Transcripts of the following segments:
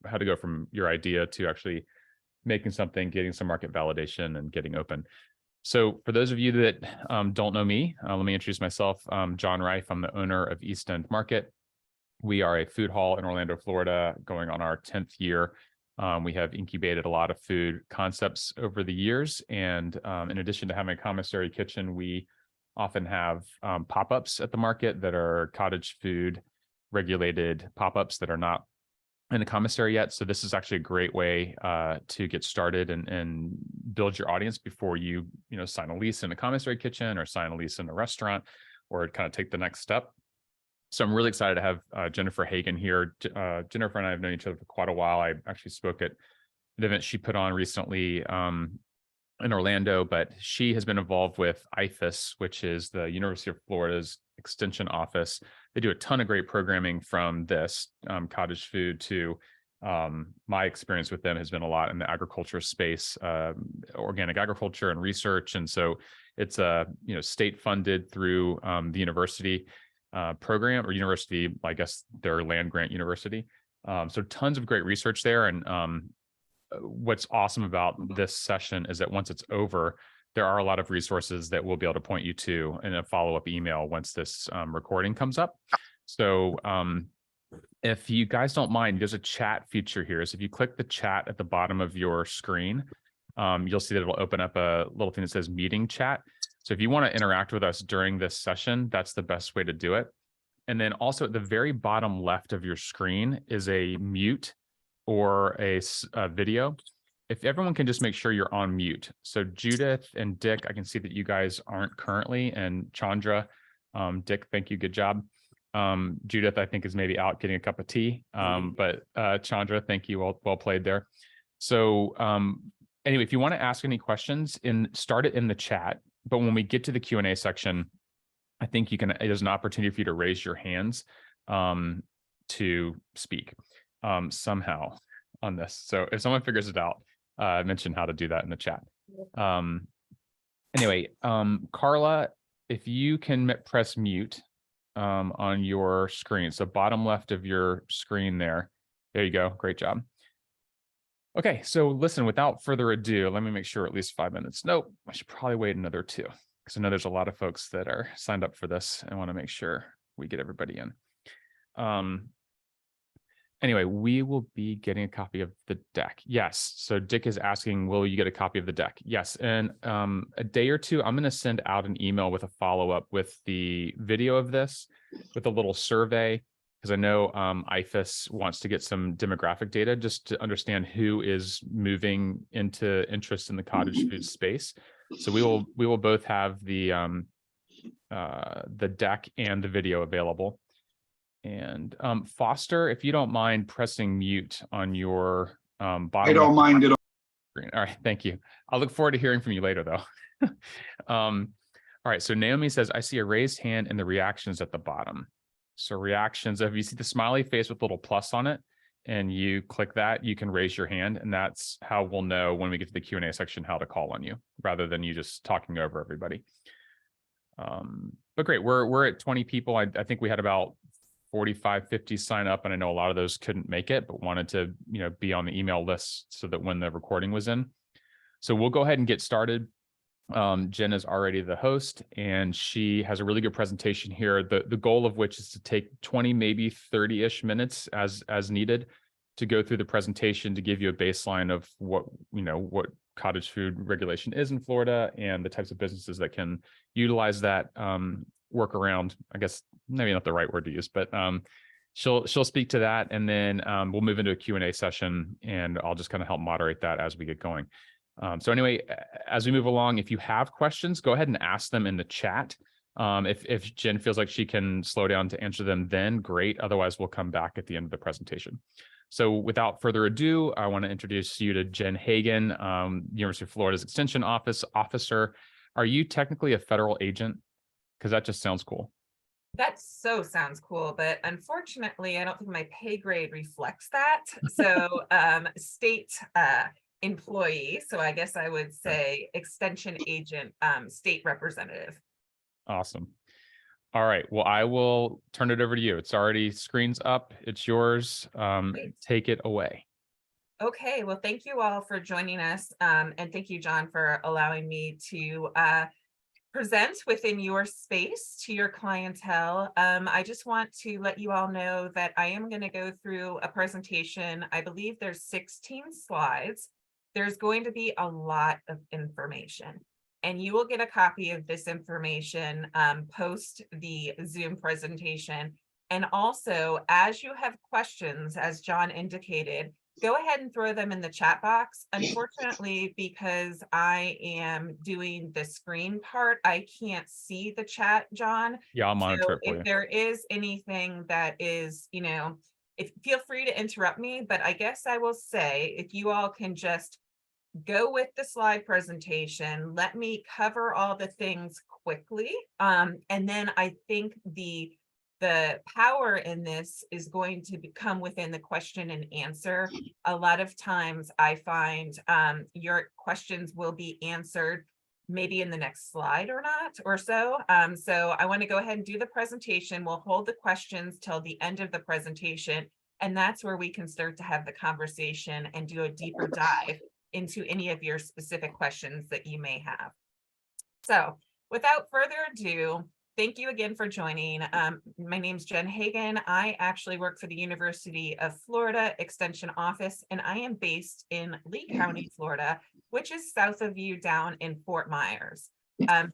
how to go from your idea to actually making something, getting some market validation, and getting open. So for those of you that don't know me, let me introduce myself. I'm John Reif. I'm the owner of East End Market. We are a food hall in Orlando, Florida, going on our 10th year. We have incubated a lot of food concepts over the years. And in addition to having a commissary kitchen, we often have pop-ups at the market that are cottage food regulated pop-ups that are not in a commissary yet. So this is actually a great way to get started and build your audience before you sign a lease in a commissary kitchen or sign a lease in a restaurant, or kind of take the next step. So I'm really excited to have Jennifer Hagen here. Jennifer and I have known each other for quite a while. I actually spoke at an event she put on recently in Orlando, but she has been involved with IFAS, which is the University of Florida's extension office. They do a ton of great programming from this cottage food to my experience with them has been a lot in the agriculture space, organic agriculture and research. And so it's a state funded through the university program, or university, I guess their land grant university. So tons of great research there. And what's awesome about this session is that once it's over, there are a lot of resources that we'll be able to point you to in a follow-up email once this recording comes up. So if you guys don't mind, there's a chat feature here. So if you click the chat at the bottom of your screen, you'll see that it'll open up a little thing that says meeting chat. So if you want to interact with us during this session, that's the best way to do it. And then also at the very bottom left of your screen is a mute or a video. If everyone can just make sure you're on mute. So Judith and Dick, I can see that you guys aren't currently, and Chandra, Dick, thank you, good job. Judith, I think, is maybe out getting a cup of tea, but Chandra, thank you, well played there. So anyway, if you want to ask any questions, start it in the chat, but when we get to the Q&A section, I think there's an opportunity for you to raise your hands to speak somehow on this. So if someone figures it out, mention how to do that in the chat. Anyway, Carla, if you can press mute on your screen. So bottom left of your screen there. There you go. Great job. Okay, so listen, without further ado, let me make sure at least 5 minutes. Nope, I should probably wait another 2, because I know there's a lot of folks that are signed up for this and want to make sure we get everybody in. Anyway, we will be getting a copy of the deck. Yes. So Dick is asking, will you get a copy of the deck? Yes. And a day or two, I'm going to send out an email with a follow-up with the video of this, with a little survey, because I know IFAS wants to get some demographic data just to understand who is moving into interest in the cottage food space. So we will both have the deck and the video available. And Foster, if you don't mind pressing mute on your bottom. I don't mind it. All right, thank you. I'll look forward to hearing from you later, though. All right, so Naomi says, I see a raised hand in the reactions at the bottom. So reactions, if you see the smiley face with a little plus on it, and you click that, you can raise your hand, and that's how we'll know when we get to the Q&A section how to call on you, rather than you just talking over everybody. But great, we're at 20 people. I think we had about 45, 50 sign up, and I know a lot of those couldn't make it, but wanted to be on the email list so that when the recording was in. So we'll go ahead and get started. Jen is already the host, and she has a really good presentation here. The goal of which is to take 20, maybe 30-ish minutes as needed to go through the presentation to give you a baseline of what cottage food regulation is in Florida and the types of businesses that can utilize that work around. I guess maybe not the right word to use, but she'll speak to that, and then we'll move into a Q&A session, and I'll just kind of help moderate that as we get going. So anyway, as we move along, if you have questions, go ahead and ask them in the chat. If Jen feels like she can slow down to answer them, then great. Otherwise, we'll come back at the end of the presentation. So without further ado, I want to introduce you to Jen Hagen, University of Florida's Extension Officer. Are you technically a federal agent? Because that just sounds cool. That sounds cool, but unfortunately, I don't think my pay grade reflects that. So state employee. So I guess I would say extension agent, state representative. Awesome. All right. Well, I will turn it over to you. It's already screens up. It's yours. Great. Take it away. Okay, well, thank you all for joining us. And thank you, John, for allowing me to present within your space to your clientele. I just want to let you all know that I am going to go through a presentation. I believe there's 16 slides. There's going to be a lot of information, and you will get a copy of this information post the Zoom presentation. And also, as you have questions, as John indicated, go ahead and throw them in the chat box. Unfortunately, because I am doing the screen part, I can't see the chat, John. Yeah, I'll monitor So it for if you. there is anything that is, if feel free to interrupt me, but I guess I will say, if you all can just go with the slide presentation, let me cover all the things quickly. And then I think the power in this is going to come within the question and answer. A lot of times I find your questions will be answered maybe in the next slide or not or so. So I want to go ahead and do the presentation. We'll hold the questions till the end of the presentation, and that's where we can start to have the conversation and do a deeper dive into any of your specific questions that you may have. So without further ado, thank you again for joining. My name's Jen Hagen. I actually work for the University of Florida Extension Office, and I am based in Lee County, Florida, which is south of you down in Fort Myers.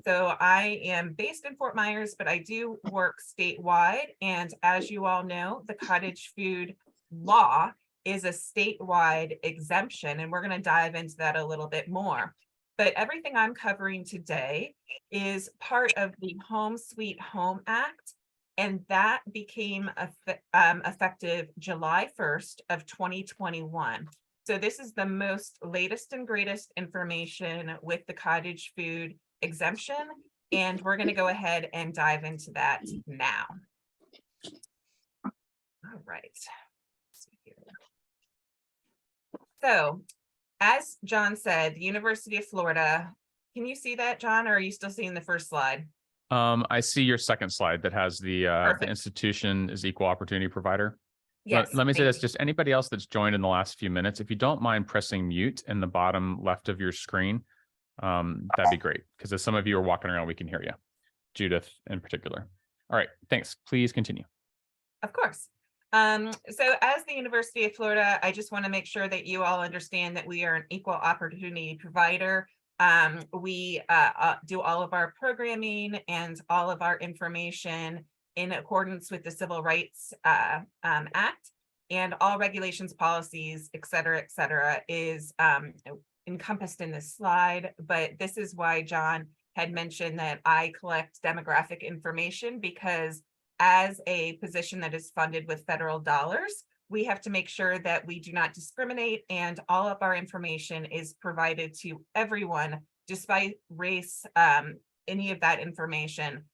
So I am based in Fort Myers, but I do work statewide. And as you all know, the cottage food law is a statewide exemption, and we're going to dive into that a little bit more. But everything I'm covering today is part of the Home Sweet Home Act, and that became effective July 1st of 2021. So this is the most latest and greatest information with the cottage food exemption, and we're going to go ahead and dive into that now. All right. So, as John said, the University of Florida, can you see that, John, or are you still seeing the first slide? I see your second slide that has the Perfect. institution is equal opportunity provider. Yes. Let me say thank this, you. just anybody else that's joined in the last few minutes, if you don't mind pressing mute in the bottom left of your screen, that'd be great. Because as some of you are walking around, we can hear you. Judith in particular. All right, thanks. Please continue. Of course. So as the University of Florida, I just want to make sure that you all understand that we are an equal opportunity provider. We do all of our programming and all of our information in accordance with the Civil Rights Act, and all regulations, policies, et cetera, is encompassed in this slide. But this is why John had mentioned that I collect demographic information, because as a position that is funded with federal dollars, we have to make sure that we do not discriminate, and all of our information is provided to everyone, despite race, any of that information.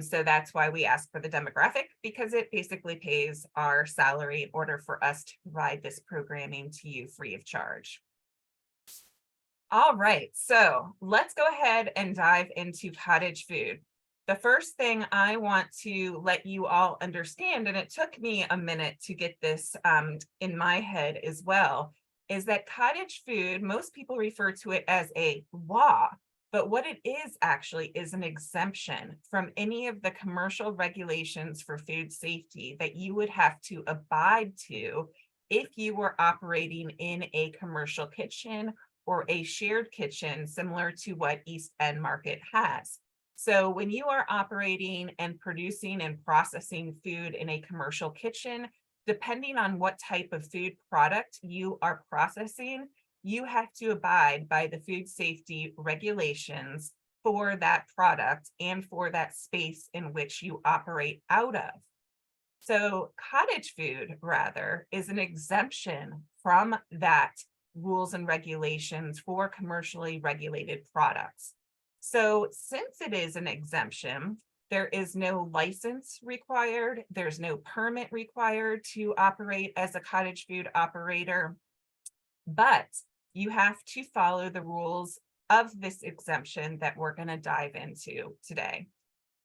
So that's why we ask for the demographic, because it basically pays our salary in order for us to provide this programming to you free of charge. All right, so let's go ahead and dive into cottage food. The first thing I want to let you all understand, and it took me a minute to get this in my head as well, is that cottage food, most people refer to it as a law, but what it is actually is an exemption from any of the commercial regulations for food safety that you would have to abide to if you were operating in a commercial kitchen or a shared kitchen, similar to what East End Market has. So when you are operating and producing and processing food in a commercial kitchen, depending on what type of food product you are processing, you have to abide by the food safety regulations for that product and for that space in which you operate out of. So cottage food, rather, is an exemption from that rules and regulations for commercially regulated products. So since it is an exemption, there is no license required, there's no permit required to operate as a cottage food operator, but you have to follow the rules of this exemption that we're going to dive into today.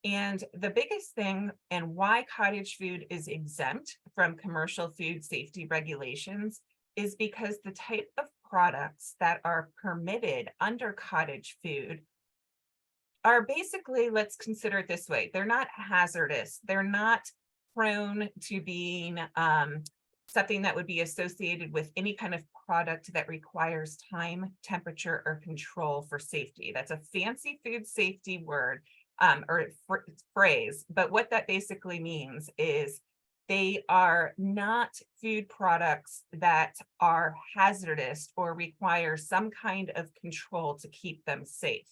And the biggest thing and why cottage food is exempt from commercial food safety regulations is because the type of products that are permitted under cottage food are basically, let's consider it this way, they're not hazardous. They're not prone to being something that would be associated with any kind of product that requires time, temperature, or control for safety. That's a fancy food safety word or phrase, but what that basically means is they are not food products that are hazardous or require some kind of control to keep them safe.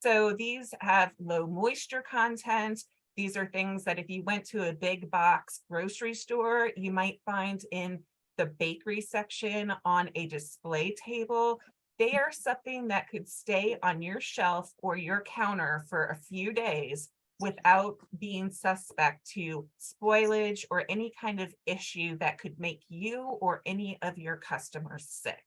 So these have low moisture content. These are things that if you went to a big box grocery store, you might find in the bakery section on a display table. They are something that could stay on your shelf or your counter for a few days without being suspect to spoilage or any kind of issue that could make you or any of your customers sick.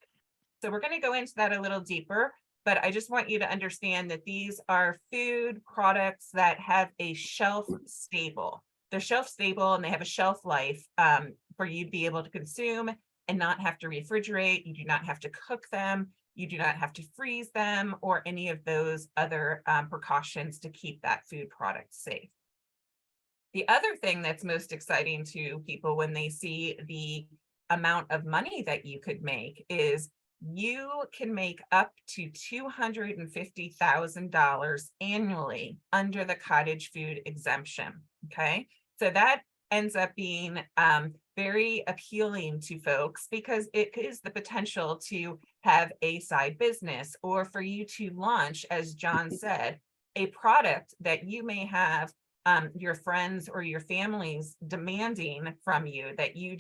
So we're going to go into that a little deeper, but I just want you to understand that these are food products that have a shelf stable. They're shelf stable and they have a shelf life for you to be able to consume and not have to refrigerate. You do not have to cook them. You do not have to freeze them or any of those other precautions to keep that food product safe. The other thing that's most exciting to people when they see the amount of money that you could make is you can make up to $250,000 annually under the cottage food exemption. Okay, so that ends up being very appealing to folks because it is the potential to have a side business or for you to launch, as John said, a product that you may have your friends or your families demanding from you that you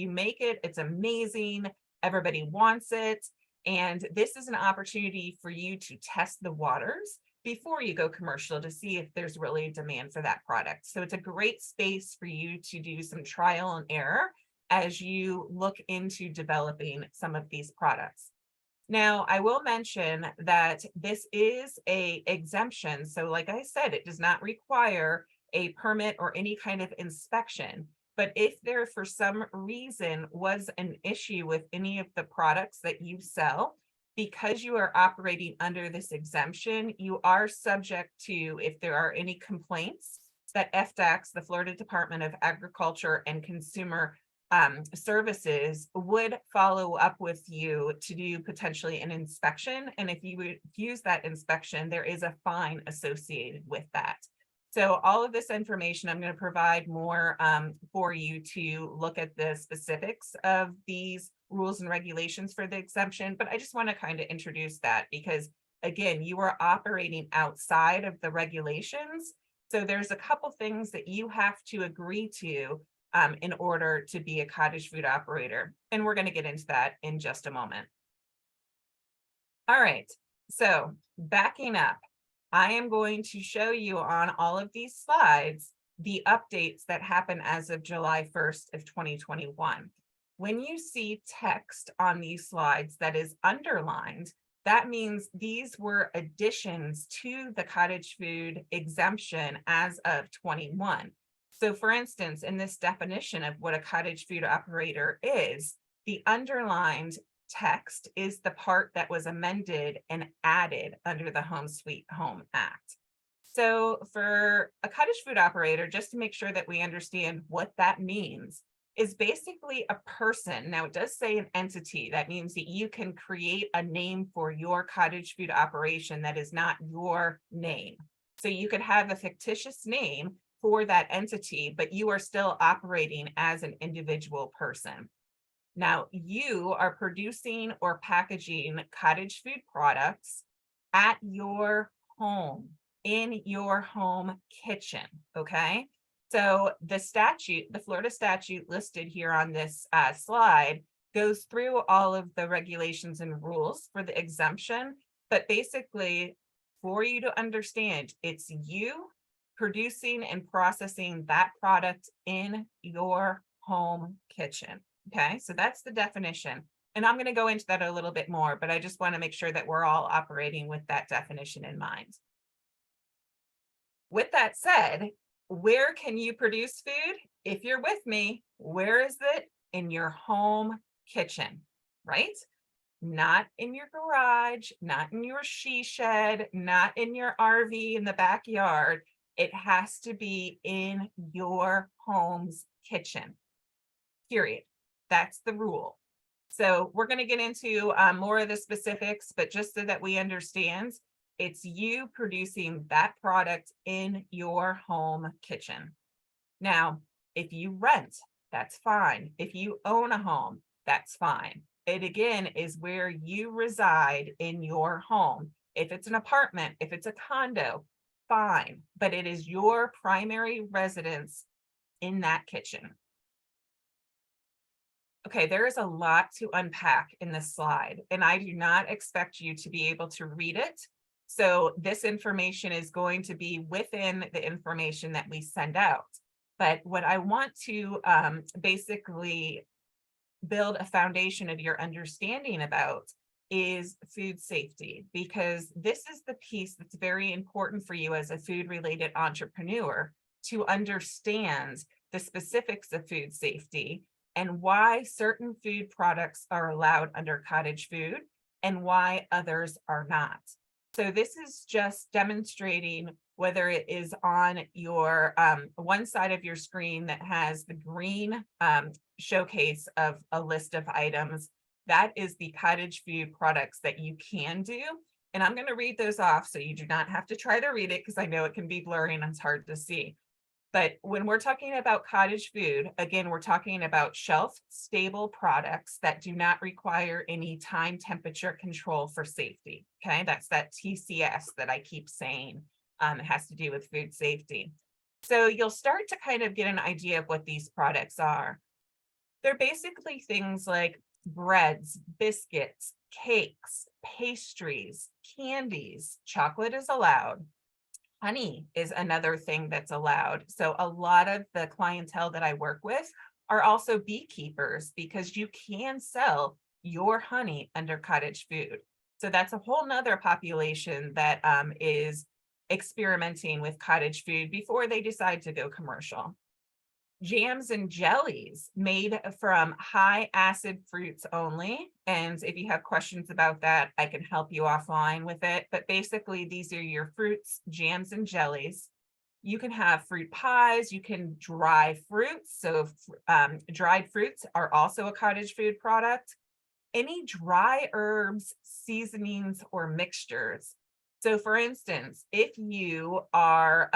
make it, it's amazing, everybody wants it. And this is an opportunity for you to test the waters before you go commercial to see if there's really a demand for that product. So it's a great space for you to do some trial and error as you look into developing some of these products. Now, I will mention that this is an exemption. So like I said, it does not require a permit or any kind of inspection. But if there for some reason was an issue with any of the products that you sell, because you are operating under this exemption, you are subject to, if there are any complaints, that FDACS, the Florida Department of Agriculture and Consumer Services, would follow up with you to do potentially an inspection. And if you would use that inspection, there is a fine associated with that. So all of this information, I'm going to provide more for you to look at the specifics of these rules and regulations for the exemption. But I just want to kind of introduce that because, again, you are operating outside of the regulations. So there's a couple things that you have to agree to in order to be a cottage food operator. And we're going to get into that in just a moment. All right, so backing up, I am going to show you on all of these slides the updates that happen as of July 1st of 2021. When you see text on these slides that is underlined, that means these were additions to the cottage food exemption as of 21. So for instance, in this definition of what a cottage food operator is, the underlined text is the part that was amended and added under the Home Sweet Home Act. So for a cottage food operator, just to make sure that we understand what that means, is basically a person. Now it does say an entity. That means that you can create a name for your cottage food operation that is not your name. So you could have a fictitious name for that entity, but you are still operating as an individual person. Now, you are producing or packaging cottage food products at your home, in your home kitchen, okay? So the statute, the Florida statute listed here on this slide goes through all of the regulations and rules for the exemption, but basically for you to understand, it's you producing and processing that product in your home kitchen. Okay, so that's the definition. And I'm going to go into that a little bit more, but I just want to make sure that we're all operating with that definition in mind. With that said, where can you produce food? If you're with me, where is it? In your home kitchen, right? Not in your garage, not in your she shed, not in your RV in the backyard. It has to be in your home's kitchen, period. That's the rule. So we're going to get into more of the specifics, but just so that we understand, it's you producing that product in your home kitchen. Now, if you rent, that's fine. If you own a home, that's fine. It again is where you reside in your home. If it's an apartment, if it's a condo, fine, but it is your primary residence in that kitchen. Okay, there is a lot to unpack in this slide, and I do not expect you to be able to read it. So this information is going to be within the information that we send out. But what I want to basically build a foundation of your understanding about is food safety, because this is the piece that's very important for you as a food-related entrepreneur to understand the specifics of food safety and why certain food products are allowed under cottage food and why others are not. So this is just demonstrating whether it is on your one side of your screen that has the green showcase of a list of items. That is the cottage food products that you can do. And I'm going to read those off so you do not have to try to read it because I know it can be blurry and it's hard to see. But when we're talking about cottage food, again, we're talking about shelf-stable products that do not require any time temperature control for safety. Okay, that's that TCS that I keep saying. It has to do with food safety. So you'll start to kind of get an idea of what these products are. They're basically things like breads, biscuits, cakes, pastries, candies. Chocolate is allowed. Honey is another thing that's allowed. So a lot of the clientele that I work with are also beekeepers because you can sell your honey under cottage food. So that's a whole nother population that is experimenting with cottage food before they decide to go commercial. Jams and jellies made from high acid fruits only. And if you have questions about that, I can help you offline with it. But basically, these are your fruits, jams, and jellies. You can have fruit pies, you can dry fruits. So dried fruits are also a cottage food product. Any dry herbs, seasonings, or mixtures. So for instance, if you are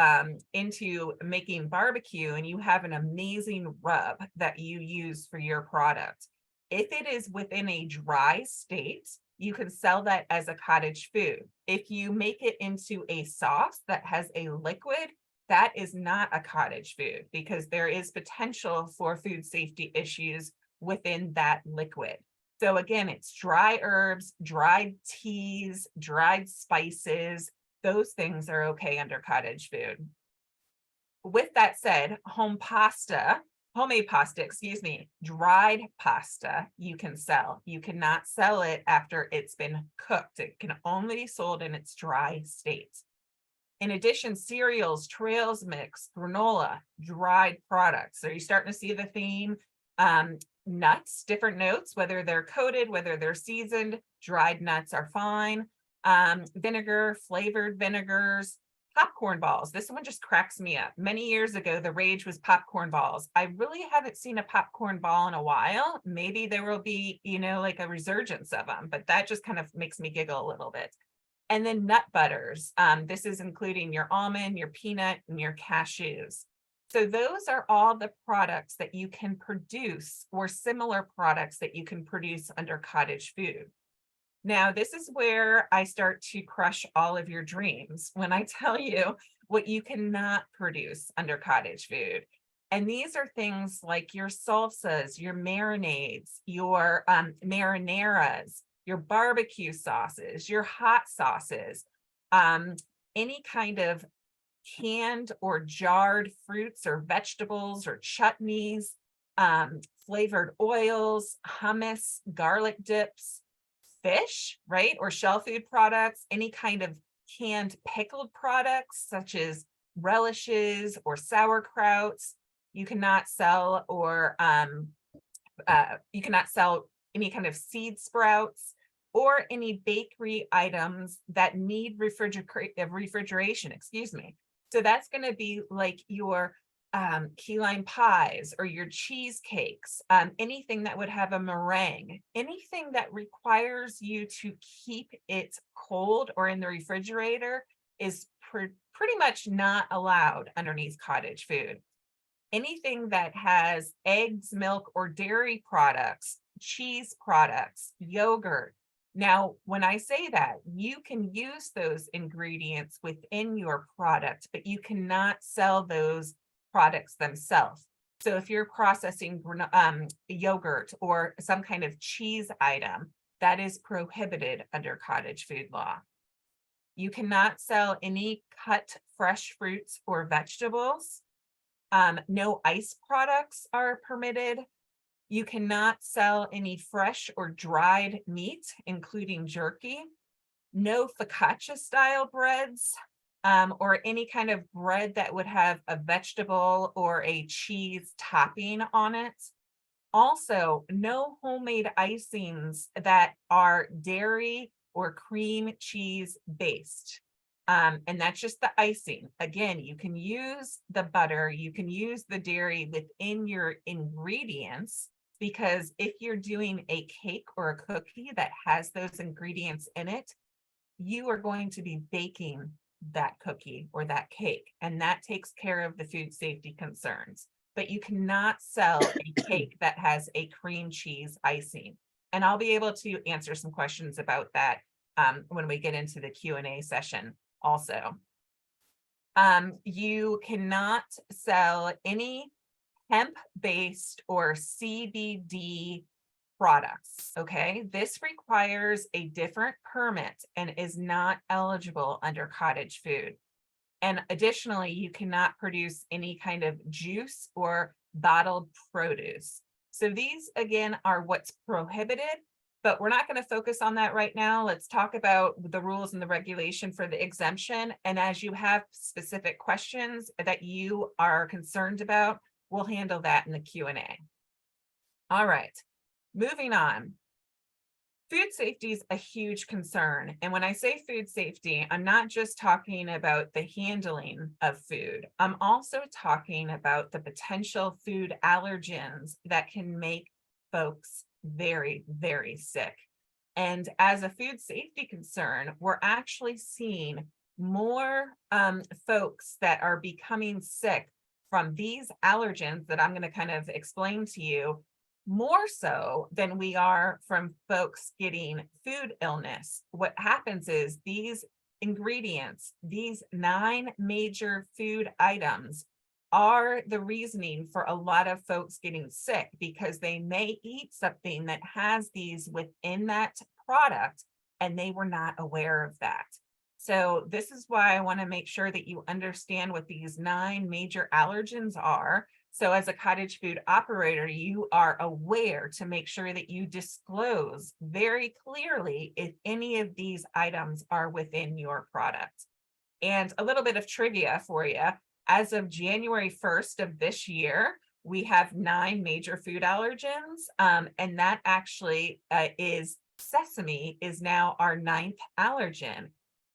into making barbecue and you have an amazing rub that you use for your product, if it is within a dry state, you can sell that as a cottage food. If you make it into a sauce that has a liquid, that is not a cottage food because there is potential for food safety issues within that liquid. So again, it's dry herbs, dried teas, dried spices. Those things are okay under cottage food. With that said, homemade pasta, dried pasta, you can sell. You cannot sell it after it's been cooked. It can only be sold in its dry state. In addition, cereals, trails mix, granola, dried products. So you're starting to see the theme. Nuts, different notes, whether they're coated, whether they're seasoned, dried nuts are fine. Vinegar, flavored vinegars, popcorn balls. This one just cracks me up. Many years ago, the rage was popcorn balls. I really haven't seen a popcorn ball in a while. Maybe there will be, like a resurgence of them, but that just kind of makes me giggle a little bit. And then nut butters. This is including your almond, your peanut, and your cashews. So those are all the products that you can produce or similar products that you can produce under cottage food. Now, this is where I start to crush all of your dreams when I tell you what you cannot produce under cottage food. And these are things like your salsas, your marinades, your marinaras, your barbecue sauces, your hot sauces, any kind of canned or jarred fruits or vegetables or chutneys, flavored oils, hummus, garlic dips, fish, right? Or shell food products, any kind of canned pickled products such as relishes or sauerkrauts. You cannot sell you cannot sell any kind of seed sprouts or any bakery items that need refrigeration, excuse me. So that's going to be like your key lime pies or your cheesecakes, anything that would have a meringue, anything that requires you to keep it cold or in the refrigerator is pretty much not allowed underneath cottage food. Anything that has eggs, milk, or dairy products, cheese products, yogurt. Now, when I say that, you can use those ingredients within your product, but you cannot sell those products themselves. So if you're processing yogurt or some kind of cheese item, that is prohibited under cottage food law. You cannot sell any cut fresh fruits or vegetables. No ice products are permitted. You cannot sell any fresh or dried meat, including jerky. No focaccia style breads, or any kind of bread that would have a vegetable or a cheese topping on it. Also, no homemade icings that are dairy or cream cheese based. And that's just the icing. Again, you can use the butter, you can use the dairy within your ingredients, because if you're doing a cake or a cookie that has those ingredients in it, you are going to be baking that cookie or that cake, and that takes care of the food safety concerns. But you cannot sell a cake that has a cream cheese icing. And I'll be able to answer some questions about that when we get into the Q&A session also. You cannot sell any hemp-based or CBD products, okay? This requires a different permit and is not eligible under cottage food. And additionally, you cannot produce any kind of juice or bottled produce. So these, again, are what's prohibited, but we're not going to focus on that right now. Let's talk about the rules and the regulation for the exemption. And as you have specific questions that you are concerned about, we'll handle that in the Q&A. All right, moving on. Food safety is a huge concern. And when I say food safety, I'm not just talking about the handling of food. I'm also talking about the potential food allergens that can make folks very, very sick. And as a food safety concern, we're actually seeing more folks that are becoming sick from these allergens that I'm going to kind of explain to you, more so than we are from folks getting food illness. What happens is these ingredients, these 9 major food items, are the reasoning for a lot of folks getting sick, because they may eat something that has these within that product and they were not aware of that. So this is why I want to make sure that you understand what these 9 major allergens are. So as a cottage food operator, you are aware to make sure that you disclose very clearly if any of these items are within your product. And a little bit of trivia for you. As of January 1st of this year, we have 9 major food allergens. And that actually is sesame is now our 9th allergen.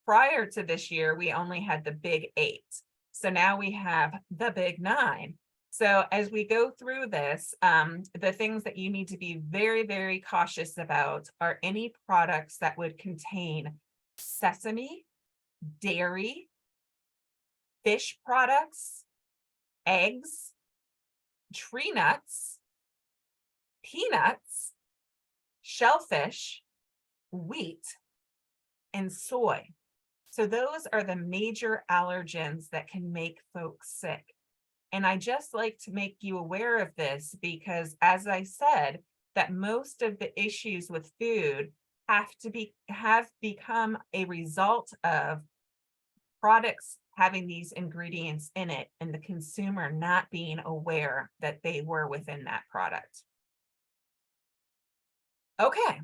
Prior to this year, we only had the big 8. So now we have the big 9. So as we go through this, the things that you need to be very, very cautious about are any products that would contain sesame, dairy, fish products, eggs, tree nuts, peanuts, shellfish, wheat, and soy. So those are the major allergens that can make folks sick. And I just like to make you aware of this because, as I said, that most of the issues with food have become a result of products having these ingredients in it and the consumer not being aware that they were within that product. Okay,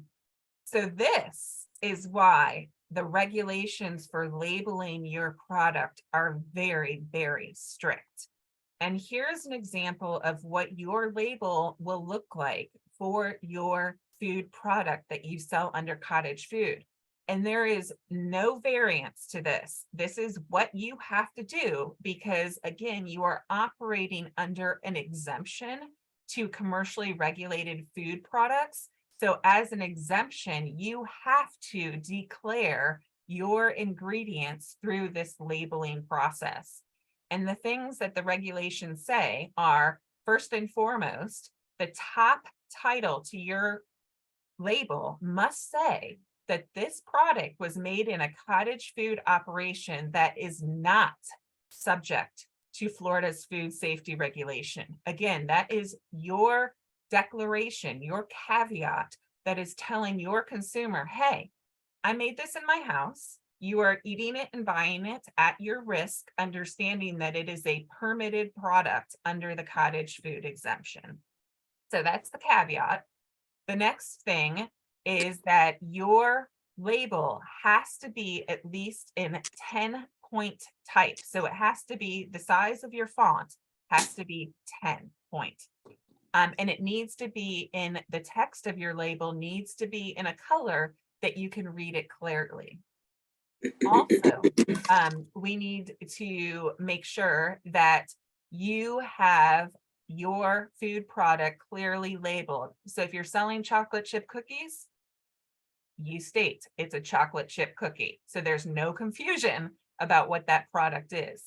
so this is why the regulations for labeling your product are very, very strict. And here's an example of what your label will look like for your food product that you sell under cottage food. And there is no variance to this. This is what you have to do because, again, you are operating under an exemption to commercially regulated food products. So as an exemption, you have to declare your ingredients through this labeling process. And the things that the regulations say are, first and foremost, the top title to your label must say that this product was made in a cottage food operation that is not subject to Florida's food safety regulation. Again, that is your declaration, your caveat that is telling your consumer, hey, I made this in my house. You are eating it and buying it at your risk, understanding that it is a permitted product under the cottage food exemption. So that's the caveat. The next thing is that your label has to be at least in 10-point type. So it has to be the size of your font has to be 10 point. And it needs to be in the text of your label needs to be in a color that you can read it clearly. Also, we need to make sure that you have your food product clearly labeled. So if you're selling chocolate chip cookies, you state it's a chocolate chip cookie. So there's no confusion about what that product is.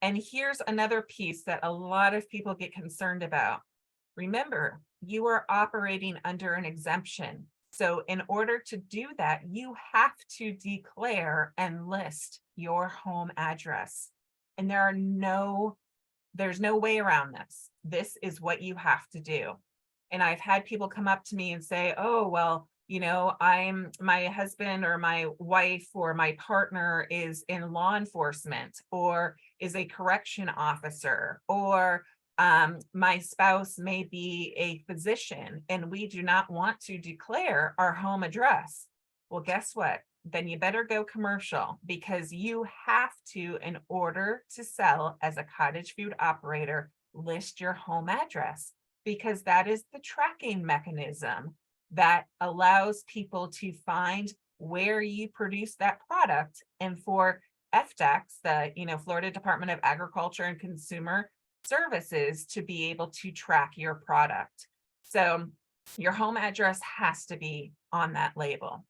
And here's another piece that a lot of people get concerned about. Remember, you are operating under an exemption. So in order to do that, you have to declare and list your home address. And there's no way around this. This is what you have to do. And I've had people come up to me and say, oh, well, my husband or my wife or my partner is in law enforcement or is a correction officer, or my spouse may be a physician and we do not want to declare our home address. Well, guess what? Then you better go commercial, because you have to, in order to sell as a cottage food operator, list your home address, because that is the tracking mechanism that allows people to find where you produce that product. And for FDACS, the Florida Department of Agriculture and Consumer Services, to be able to track your product. So your home address has to be on that label.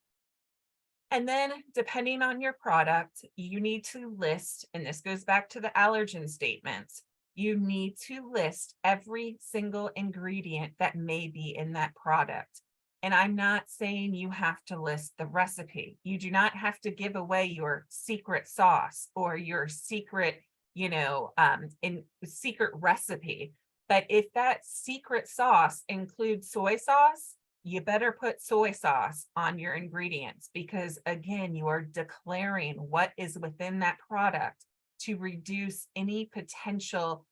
And then depending on your product, you need to list, and this goes back to the allergen statements, you need to list every single ingredient that may be in that product. And I'm not saying you have to list the recipe. You do not have to give away your secret sauce or your secret in secret recipe. But if that secret sauce includes soy sauce, you better put soy sauce on your ingredients, because again, you are declaring what is within that product to reduce any potential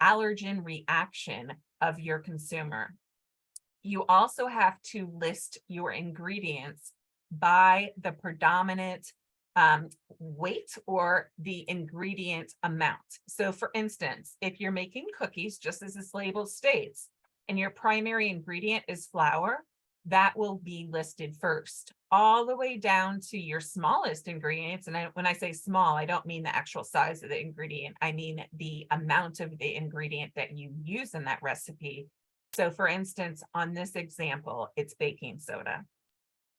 allergen reaction of your consumer. You also have to list your ingredients by the predominant weight or the ingredient amount. So for instance, if you're making cookies, just as this label states, and your primary ingredient is flour, that will be listed first, all the way down to your smallest ingredients. And when I say small, I don't mean the actual size of the ingredient. I mean the amount of the ingredient that you use in that recipe. So for instance, on this example, it's baking soda.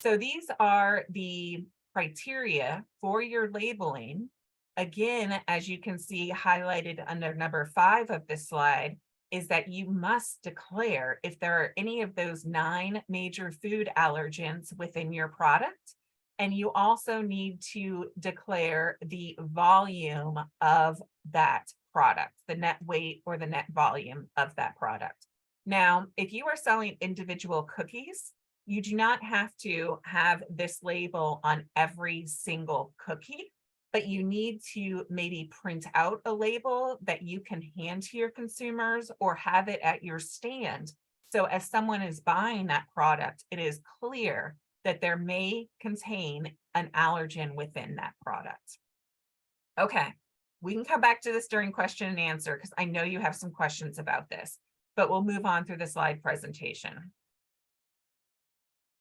So these are the criteria for your labeling. Again, as you can see highlighted under number 5 of this slide, is that you must declare if there are any of those 9 major food allergens within your product. And you also need to declare the volume of that product, the net weight or the net volume of that product. Now, if you are selling individual cookies, you do not have to have this label on every single cookie, but you need to maybe print out a label that you can hand to your consumers or have it at your stand. So as someone is buying that product, it is clear that there may contain an allergen within that product. Okay, we can come back to this during question and answer because I know you have some questions about this, but we'll move on through the slide presentation.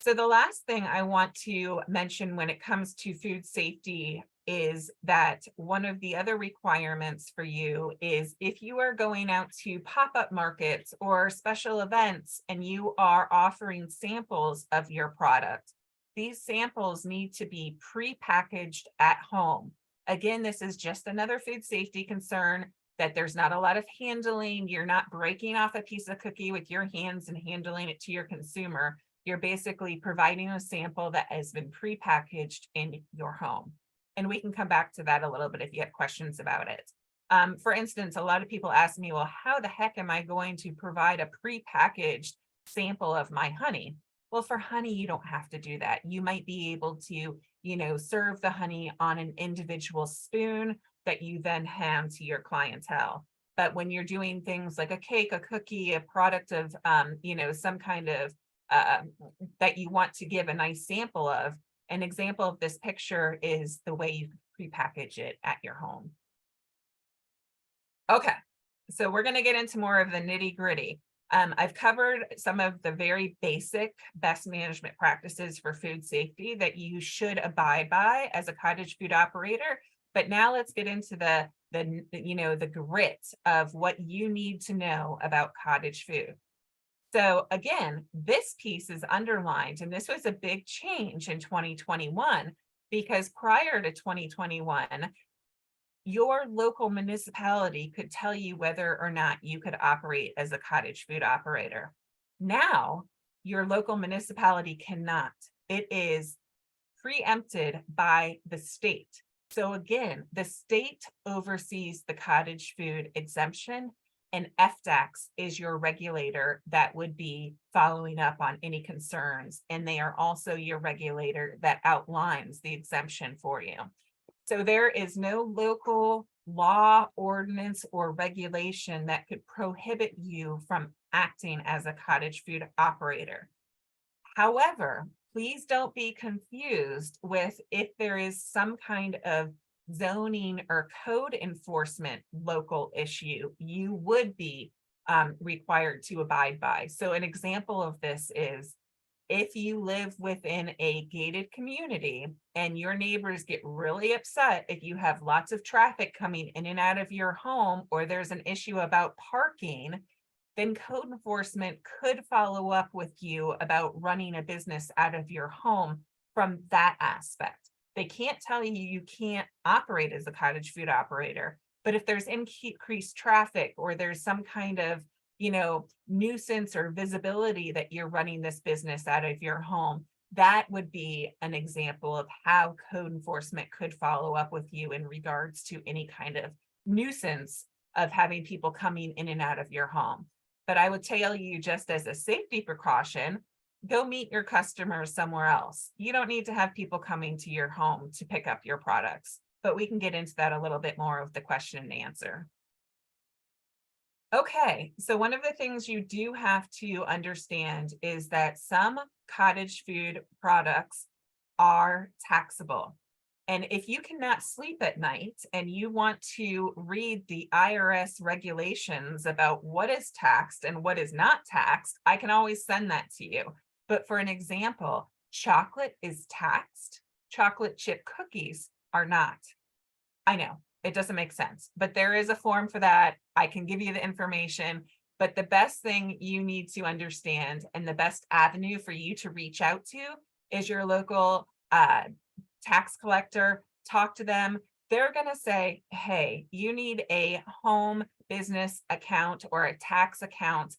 So the last thing I want to mention when it comes to food safety is that one of the other requirements for you is if you are going out to pop-up markets or special events and you are offering samples of your product, these samples need to be pre-packaged at home. Again, this is just another food safety concern that there's not a lot of handling. You're not breaking off a piece of cookie with your hands and handling it to your consumer. You're basically providing a sample that has been pre-packaged in your home. And we can come back to that a little bit if you have questions about it. For instance, a lot of people ask me, well, how the heck am I going to provide a pre-packaged sample of my honey? Well, for honey, you don't have to do that. You might be able to, serve the honey on an individual spoon that you then hand to your clientele. But when you're doing things like a cake, a cookie, a product of, some kind of that you want to give a nice sample of, an example of this picture is the way you prepackage it at your home. Okay, so we're going to get into more of the nitty gritty. I've covered some of the very basic best management practices for food safety that you should abide by as a cottage food operator. But now let's get into the grit of what you need to know about cottage food. So again, this piece is underlined, and this was a big change in 2021 because prior to 2021, your local municipality could tell you whether or not you could operate as a cottage food operator. Now, your local municipality cannot. It is preempted by the state. So again, the state oversees the cottage food exemption, and FDACS is your regulator that would be following up on any concerns. And they are also your regulator that outlines the exemption for you. So there is no local law, ordinance, or regulation that could prohibit you from acting as a cottage food operator. However, please don't be confused with if there is some kind of zoning or code enforcement local issue you would be required to abide by. So an example of this is if you live within a gated community and your neighbors get really upset if you have lots of traffic coming in and out of your home, or there's an issue about parking, then code enforcement could follow up with you about running a business out of your home from that aspect. They can't tell you you can't operate as a cottage food operator, but if there's increased traffic or there's some kind of, nuisance or visibility that you're running this business out of your home, that would be an example of how code enforcement could follow up with you in regards to any kind of nuisance of having people coming in and out of your home. But I would tell you, just as a safety precaution, go meet your customers somewhere else. You don't need to have people coming to your home to pick up your products, but we can get into that a little bit more of the question and answer. Okay, so one of the things you do have to understand is that some cottage food products are taxable. And if you cannot sleep at night and you want to read the IRS regulations about what is taxed and what is not taxed, I can always send that to you. But for an example, chocolate is taxed. Chocolate chip cookies are not. I know it doesn't make sense, but there is a form for that. I can give you the information, but the best thing you need to understand and the best avenue for you to reach out to is your local tax collector. Talk to them. They're going to say, hey, you need a home business account or a tax account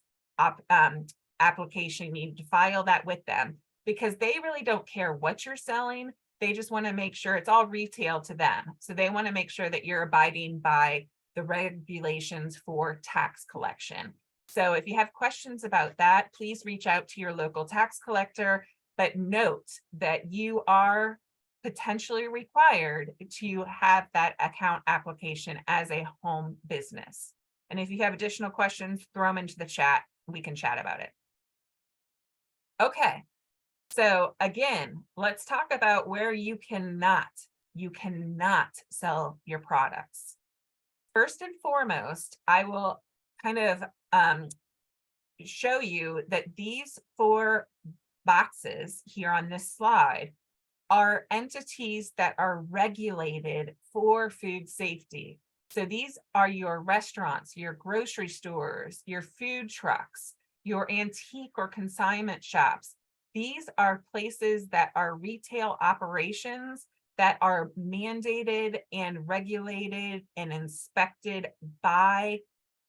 application. You need to file that with them because they really don't care what you're selling. They just want to make sure it's all retail to them. So they want to make sure that you're abiding by the regulations for tax collection. So if you have questions about that, please reach out to your local tax collector, but note that you are potentially required to have that account application as a home business. And if you have additional questions, throw them into the chat. We can chat about it. Okay, So again, let's talk about where you cannot sell your products. First and foremost, I will kind of show you that these 4 boxes here on this slide are entities that are regulated for food safety. So these are your restaurants, your grocery stores, your food trucks, your antique or consignment shops. These are places that are retail operations that are mandated and regulated and inspected by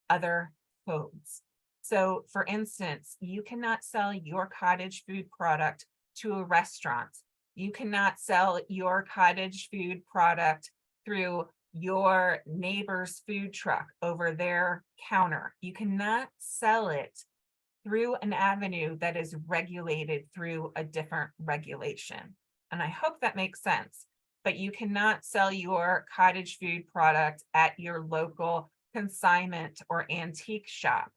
other codes. So for instance, you cannot sell your cottage food product to a restaurant. You cannot sell your cottage food product through your neighbor's food truck over their counter. You cannot sell it through an avenue that is regulated through a different regulation. And I hope that makes sense. But you cannot sell your cottage food product at your local consignment or antique shop.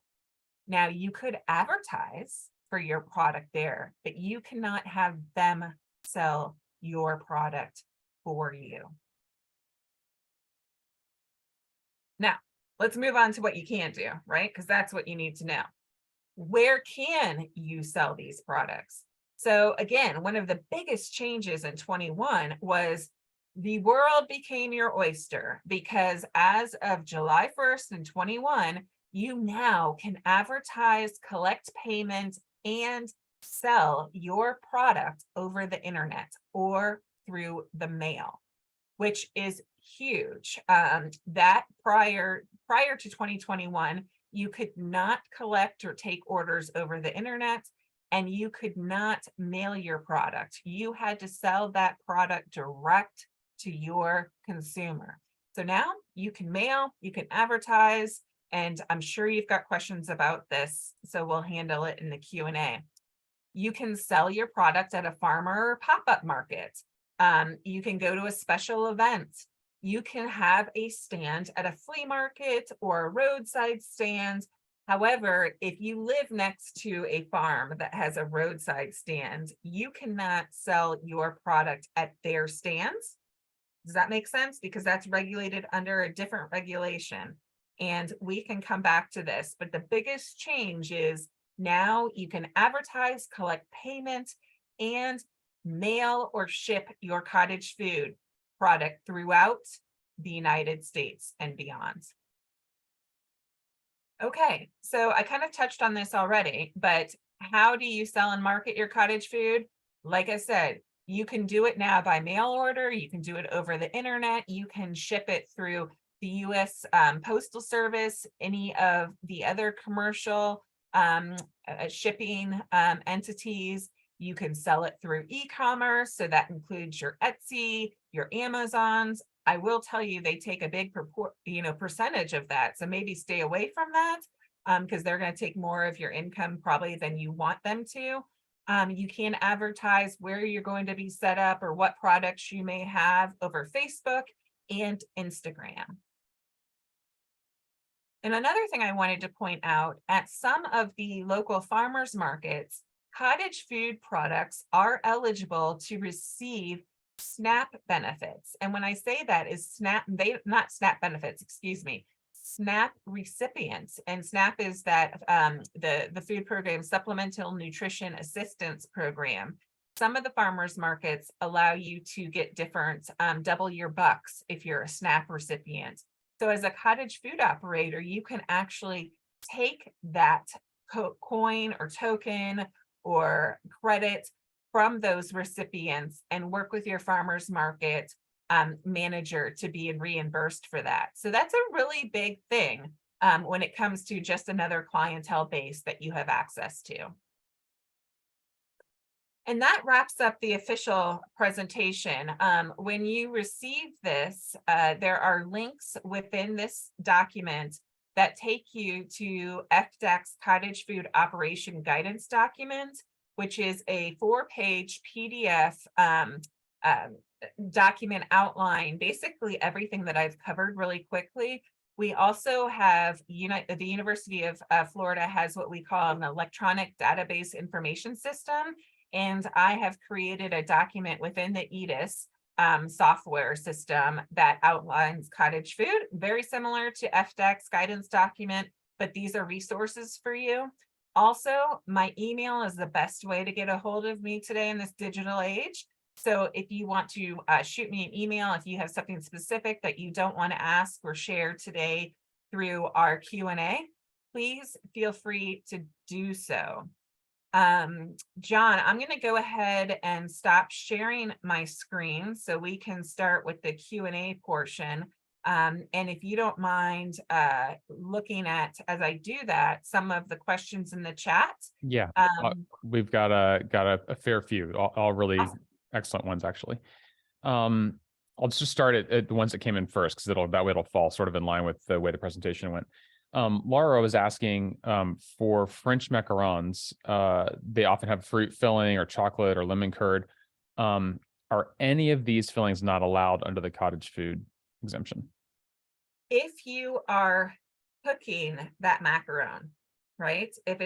Now, you could advertise for your product there, but you cannot have them sell your product for you. Now, let's move on to what you can do, right? Because that's what you need to know. Where can you sell these products? So again, one of the biggest changes in 21 was the world became your oyster, because as of July 1st and 21, you now can advertise, collect payment, and sell your product over the internet or through the mail, which is huge. That prior to 2021, you could not collect or take orders over the internet, and you could not mail your product. You had to sell that product direct to your consumer. So now you can mail, you can advertise, and I'm sure you've got questions about this, so we'll handle it in the Q&A. You can sell your product at a farmer or pop-up market. You can go to a special event. You can have a stand at a flea market or a roadside stand. However, if you live next to a farm that has a roadside stand, you cannot sell your product at their stands. Does that make sense? Because that's regulated under a different regulation. And we can come back to this, but the biggest change is now you can advertise, collect payment, and mail or ship your cottage food product throughout the United States and beyond. Okay, so I kind of touched on this already, but how do you sell and market your cottage food? Like I said, you can do it now by mail order. You can do it over the internet. You can ship it through the U.S. Postal Service, any of the other commercial shipping entities. You can sell it through e-commerce. So that includes your Etsy, your Amazons. I will tell you, they take a big percentage of that. So maybe stay away from that because they're going to take more of your income probably than you want them to. You can advertise where you're going to be set up or what products you may have over Facebook and Instagram. And another thing I wanted to point out, at some of the local farmers markets, cottage food products are eligible to receive SNAP benefits. And when I say that is not SNAP benefits, excuse me, SNAP recipients. And SNAP is that the food program, Supplemental Nutrition Assistance Program. Some of the farmers markets allow you to get different double your bucks if you're a SNAP recipient. So as a cottage food operator, you can actually take that coin or token or credit from those recipients and work with your farmers market manager to be reimbursed for that. So that's a really big thing when it comes to just another clientele base that you have access to. And that wraps up the official presentation. When you receive this, there are links within this document that take you to FDEC's Cottage Food Operation Guidance document, which is a 4-page PDF document outline, basically everything that I've covered really quickly. We also have, the University of Florida has what we call an electronic database information system. And I have created a document within the EDIS software system that outlines cottage food, very similar to FDEC's guidance document, but these are resources for you. Also, my email is the best way to get a hold of me today in this digital age. So if you want to shoot me an email, if you have something specific that you don't want to ask or share today through our Q&A, please feel free to do so. John, I'm going to go ahead and stop sharing my screen so we can start with the Q&A portion. And if you don't mind looking at, as I do that, some of the questions in the chat. Yeah, we've got a fair few, all really Awesome. excellent ones, actually. I'll just start at the ones that came in first, because that way it'll fall sort of in line with the way the presentation went. Laura was asking for French macarons. They often have fruit filling or chocolate or lemon curd. Are any of these fillings not allowed under the cottage food exemption? If you are cooking that macaron, right? If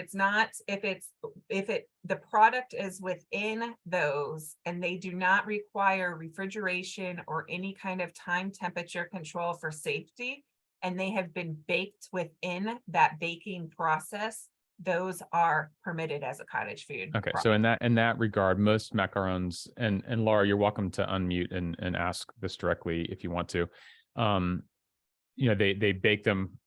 the product is within those and they do not require refrigeration or any kind of time temperature control for safety, and they have been baked within that baking process, those are permitted as a cottage food. Okay, product. so in that regard, most macarons, and Laura, you're welcome to unmute and ask this directly if you want to. They bake them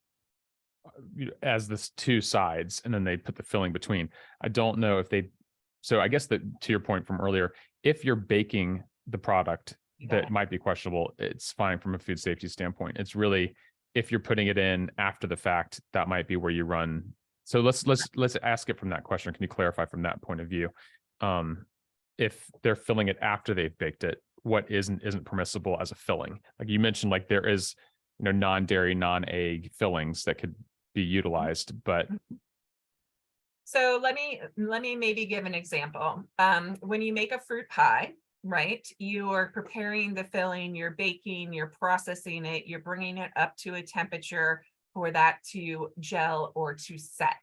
as this two sides, and then they put the filling between. I don't know if so I guess that, to your point from earlier, if you're baking the product that might be questionable, it's fine from a food safety standpoint. It's really, if you're putting it in after the fact, that might be where you run. So let's ask it from that question. Can you clarify from that point of view? If they're filling it after they've baked it, what isn't permissible as a filling? Like you mentioned, like there is, non-dairy, non-egg fillings that could be utilized, but. So let me maybe give an example. When you make a fruit pie, right, you are preparing the filling, you're baking, you're processing it, you're bringing it up to a temperature for that to gel or to set.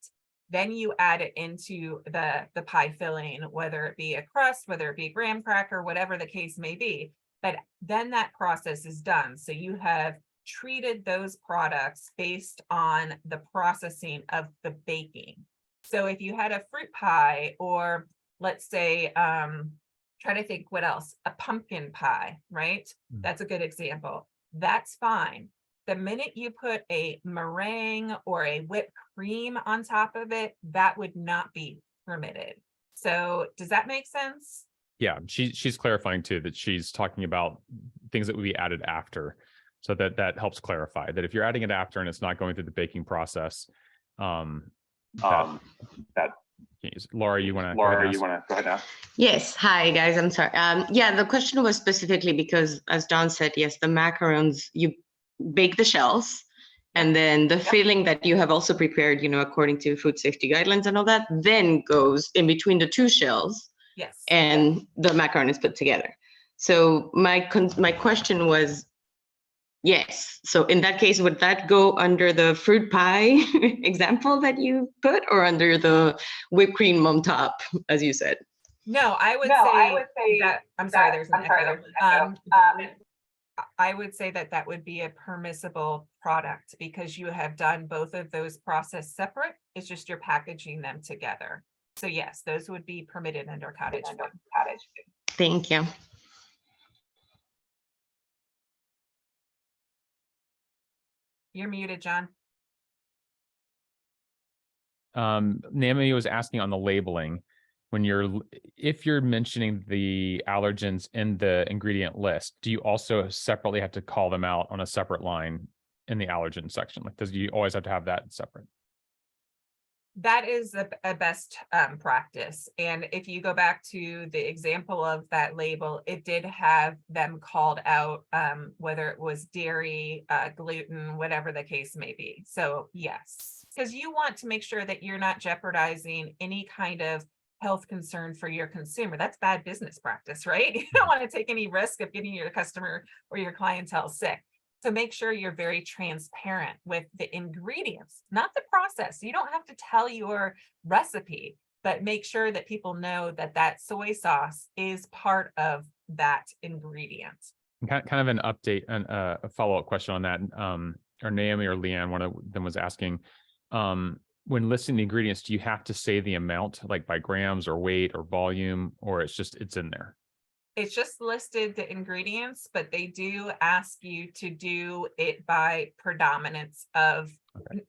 Then you add it into the pie filling, whether it be a crust, whether it be a graham cracker, whatever the case may be. But then that process is done. So you have treated those products based on the processing of the baking. So if you had a fruit pie, or let's say, try to think what else, a pumpkin pie, right? That's a good example. That's fine. The minute you put a meringue or a whipped cream on top of it, that would not be permitted. So does that make sense? Yeah, she's clarifying too, that she's talking about things that would be added after. So that helps clarify that if you're adding it after and it's not going through the baking process, Laura, you want to go ahead now? Yes. Hi, guys. I'm sorry. Yeah, the question was specifically because, as John said, yes, the macarons, you bake the shells, and then the filling that you have also prepared, according to food safety guidelines and all that, then goes in between the two shells. Yes. And the macaron is put together. So my question was, yes. So in that case, would that go under the fruit pie example that you put, or under the whipped cream on top, as you said? No, I would say that, I'm sorry, there's an echo. I would say that would be a permissible product because you have done both of those process separate. It's just you're packaging them together. So yes, those would be permitted under cottage food. Thank you. You're muted, John. Naomi was asking on the labeling, if you're mentioning the allergens in the ingredient list, do you also separately have to call them out on a separate line in the allergen section? Like, do you always have to have that separate? That is a best practice. And if you go back to the example of that label, it did have them called out, whether it was dairy, gluten, whatever the case may be. So yes, because you want to make sure that you're not jeopardizing any kind of health concern for your consumer. That's bad business practice, right? You don't want to take any risk of getting your customer or your clientele sick. So make sure you're very transparent with the ingredients, not the process. You don't have to tell your recipe. but make sure that people know that that soy sauce is part of that ingredient. Kind of an update and a follow-up question on that. Or Naomi or Leanne, one of them was asking, when listing the ingredients, do you have to say the amount, like by grams or weight or volume, or it's in there? It's just listed the ingredients, but they do ask you to do it by predominance of Okay.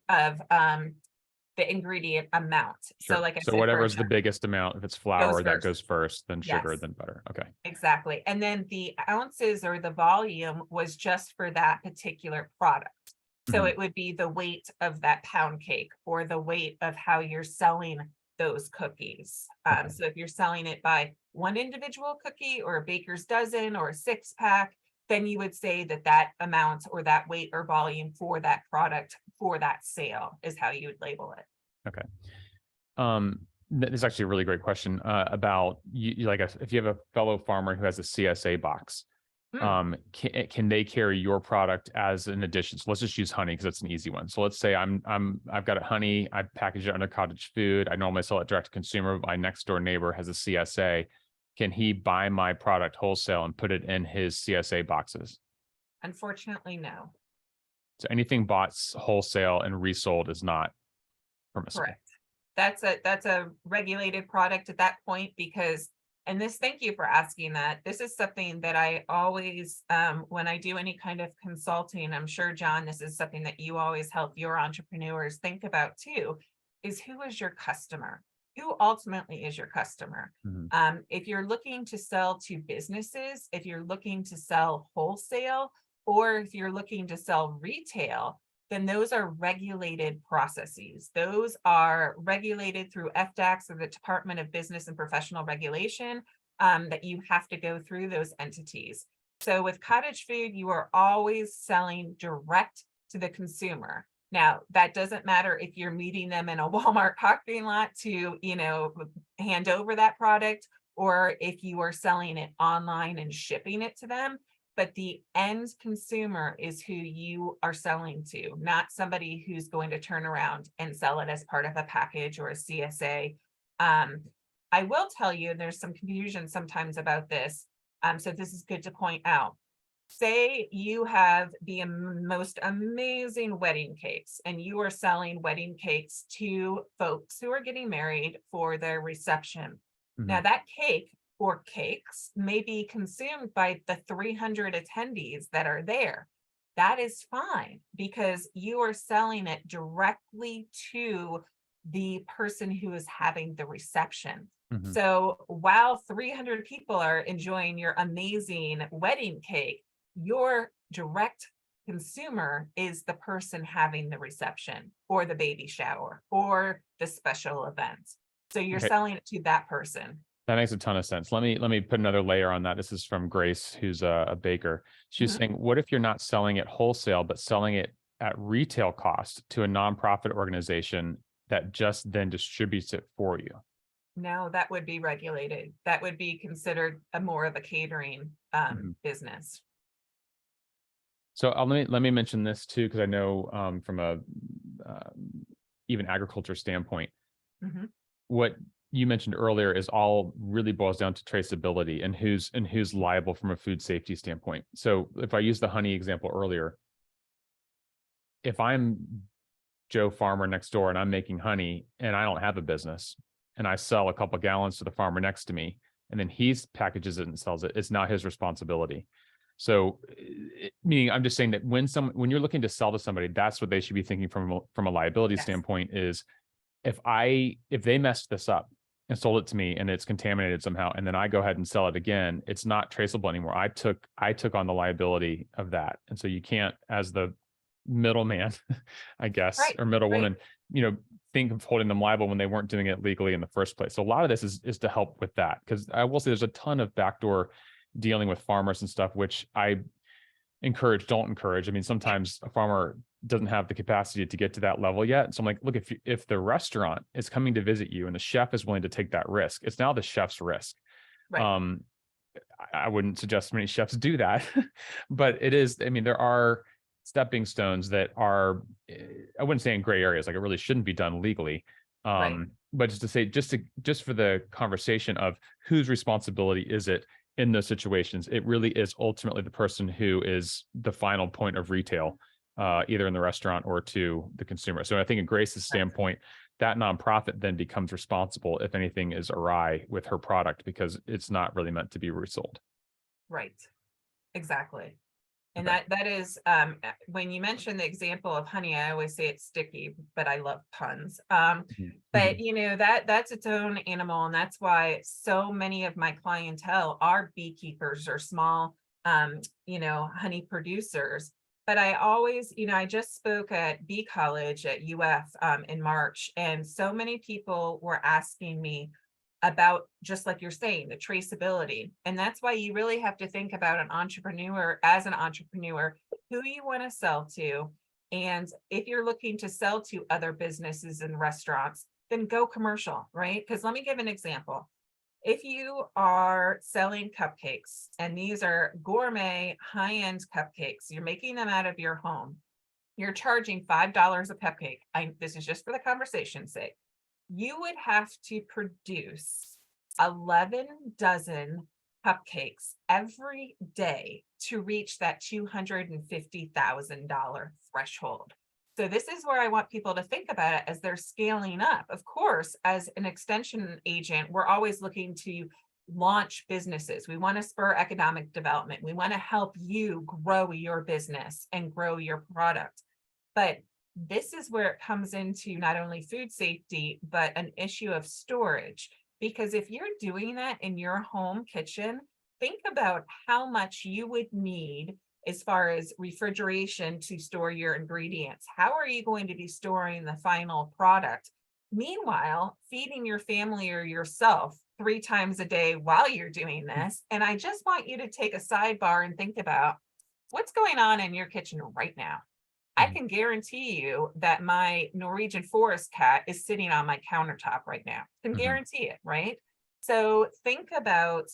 the ingredient amount. Sure. So like I So said, for whatever is the example, biggest amount, if it's flour, that first. goes first, then sugar, Yes. then butter. Okay. Exactly. And then the ounces or the volume was just for that particular product. So Mhm. it would be the weight of that pound cake or the weight of how you're selling those cookies. Okay. So if you're selling it by one individual cookie or a baker's dozen or a 6-pack, then you would say that that amount or that weight or volume for that product for that sale is how you would label it. Okay. This is actually a really great question about you like if you have a fellow farmer who has a CSA box, can they carry your product as an addition? So let's just use honey because it's an easy one. So let's say I've got a honey, I package it under cottage food. I normally sell it direct to consumer. My next door neighbor has a CSA. Can he buy my product wholesale and put it in his CSA boxes? Unfortunately, no. So anything bought wholesale and resold is not permissible. Correct. That's a regulated product at that point because, and this, thank you for asking that. This is something that I always, when I do any kind of consulting, I'm sure, John, this is something that you always help your entrepreneurs think about too, is who is your customer? Who ultimately is your customer? Mhm. If you're looking to sell to businesses, if you're looking to sell wholesale, or if you're looking to sell retail, then those are regulated processes. Those are regulated through FDACS or the Department of Business and Professional Regulation, that you have to go through those entities. So with cottage food, you are always selling direct to the consumer. Now, that doesn't matter if you're meeting them in a Walmart parking lot to, hand over that product, or if you are selling it online and shipping it to them. But the end consumer is who you are selling to, not somebody who's going to turn around and sell it as part of a package or a CSA. I will tell you, there's some confusion sometimes about this. So this is good to point out. Say you have the most amazing wedding cakes and you are selling wedding cakes to folks who are getting married for their reception. Now Mhm. that cake or cakes may be consumed by the 300 attendees that are there. That is fine because you are selling it directly to the person who is having the reception. Mhm. So while 300 people are enjoying your amazing wedding cake, your direct consumer is the person having the reception or the baby shower or the special event. So you're Okay. selling it to that person. That makes a ton of sense. Let me put another layer on that. This is from Grace, who's a baker. She's Mhm. saying, what if you're not selling it wholesale, but selling it at retail cost to a nonprofit organization that just then distributes it for you? No, that would be regulated. That would be considered a more of a catering Mhm. business. So let me mention this too, because I know from a even agriculture standpoint, Mhm. what you mentioned earlier is all really boils down to traceability and who's liable from a food safety standpoint. So if I use the honey example earlier, if I'm Joe Farmer next door and I'm making honey and I don't have a business and I sell a couple gallons to the farmer next to me and then he packages it and sells it, it's not his responsibility. So, meaning I'm just saying that when you're looking to sell to somebody, that's what they should be thinking from a liability Yes. standpoint is if they messed this up and sold it to me and it's contaminated somehow and then I go ahead and sell it again, it's not traceable anymore. I took on the liability of that. And so you can't, as the middleman, I guess, Right. or middlewoman, Right. think of holding them liable when they weren't doing it legally in the first place. So a lot of this is to help with that. Because I will say there's a ton of backdoor dealing with farmers and stuff, which I don't encourage. I mean, sometimes a farmer doesn't have the capacity to get to that level yet. So I'm like, look, if the restaurant is coming to visit you and the chef is willing to take that risk, it's now the chef's risk. Right. I wouldn't suggest many chefs do that, but it is, I mean, there are stepping stones that are, I wouldn't say in gray areas, like it really shouldn't be done legally. Right. but just to say, just for the conversation of whose responsibility is it in those situations, it really is ultimately the person who is the final point of retail, either in the restaurant or to the consumer. So I think in Grace's standpoint, that nonprofit then becomes responsible if anything is awry with her product, because it's not really meant to be resold. Right. Exactly. And Okay. that is, when you mention the example of honey, I always say it's sticky, but I love puns. But that's its own animal. And that's why so many of my clientele are beekeepers or small, honey producers. But I always, I just spoke at Bee College at UF in March, and so many people were asking me about, just like you're saying, the traceability. And that's why you really have to think about an entrepreneur as an entrepreneur, who you want to sell to. And if you're looking to sell to other businesses and restaurants, then go commercial, right? Because let me give an example. If you are selling cupcakes, and these are gourmet high-end cupcakes, you're making them out of your home, you're charging $5 a cupcake. This is just for the conversation's sake. You would have to produce 11 dozen cupcakes every day to reach that $250,000 threshold. So this is where I want people to think about it as they're scaling up. Of course, as an extension agent, we're always looking to launch businesses. We want to spur economic development. We want to help you grow your business and grow your product. But this is where it comes into not only food safety, but an issue of storage. Because if you're doing that in your home kitchen, think about how much you would need as far as refrigeration to store your ingredients. How are you going to be storing the final product? Meanwhile, feeding your family or yourself 3 times a day while you're doing this. And I just want you to take a sidebar and think about what's going on in your kitchen right now. I can guarantee you that my Norwegian forest cat is sitting on my countertop right now. Can guarantee it, right? So think about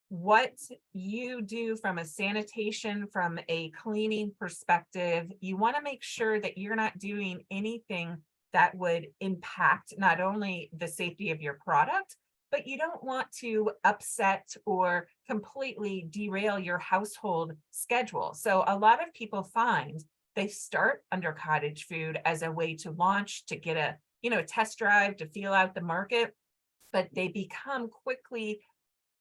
what you do from a sanitation, from a cleaning perspective. You want to make sure that you're not doing anything that would impact not only the safety of your product, but you don't want to upset or completely derail your household schedule. So a lot of people find they start under Cottage Food as a way to launch, to get a test drive, to feel out the market, but they become quickly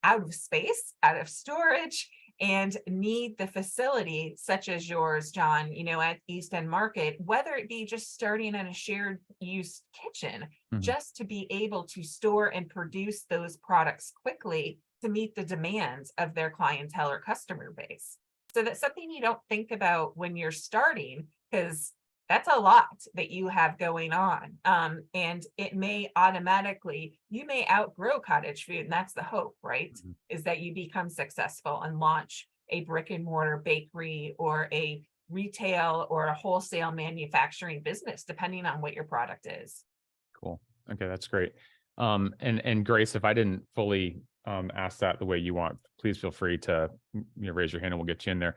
out of space, out of storage, and need the facility such as yours, John, at East End Market, whether it be just starting in a shared use kitchen, just to be able to store and produce those products quickly to meet the demands of their clientele or customer base. So that's something you don't think about when you're starting, because that's a lot that you have going on. And it may you may outgrow Cottage Food, and that's the hope, right? Is that you become successful and launch a brick and mortar bakery or a retail or a wholesale manufacturing business, depending on what your product is. Cool. Okay, that's great. And Grace, if I didn't fully ask that the way you want, please feel free to raise your hand and we'll get you in there.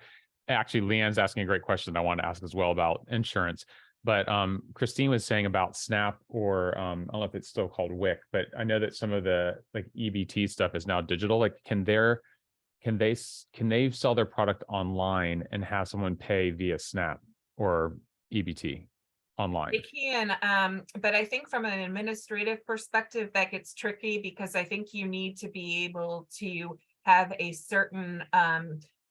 Actually, Leanne's asking a great question I want to ask as well about insurance. But Christine was saying about SNAP, or I don't know if it's still called WIC, but I know that some of the like EBT stuff is now digital. Like, can they sell their product online and have someone pay via SNAP or EBT online? They can, but I think from an administrative perspective, that gets tricky, because I think you need to be able to have a certain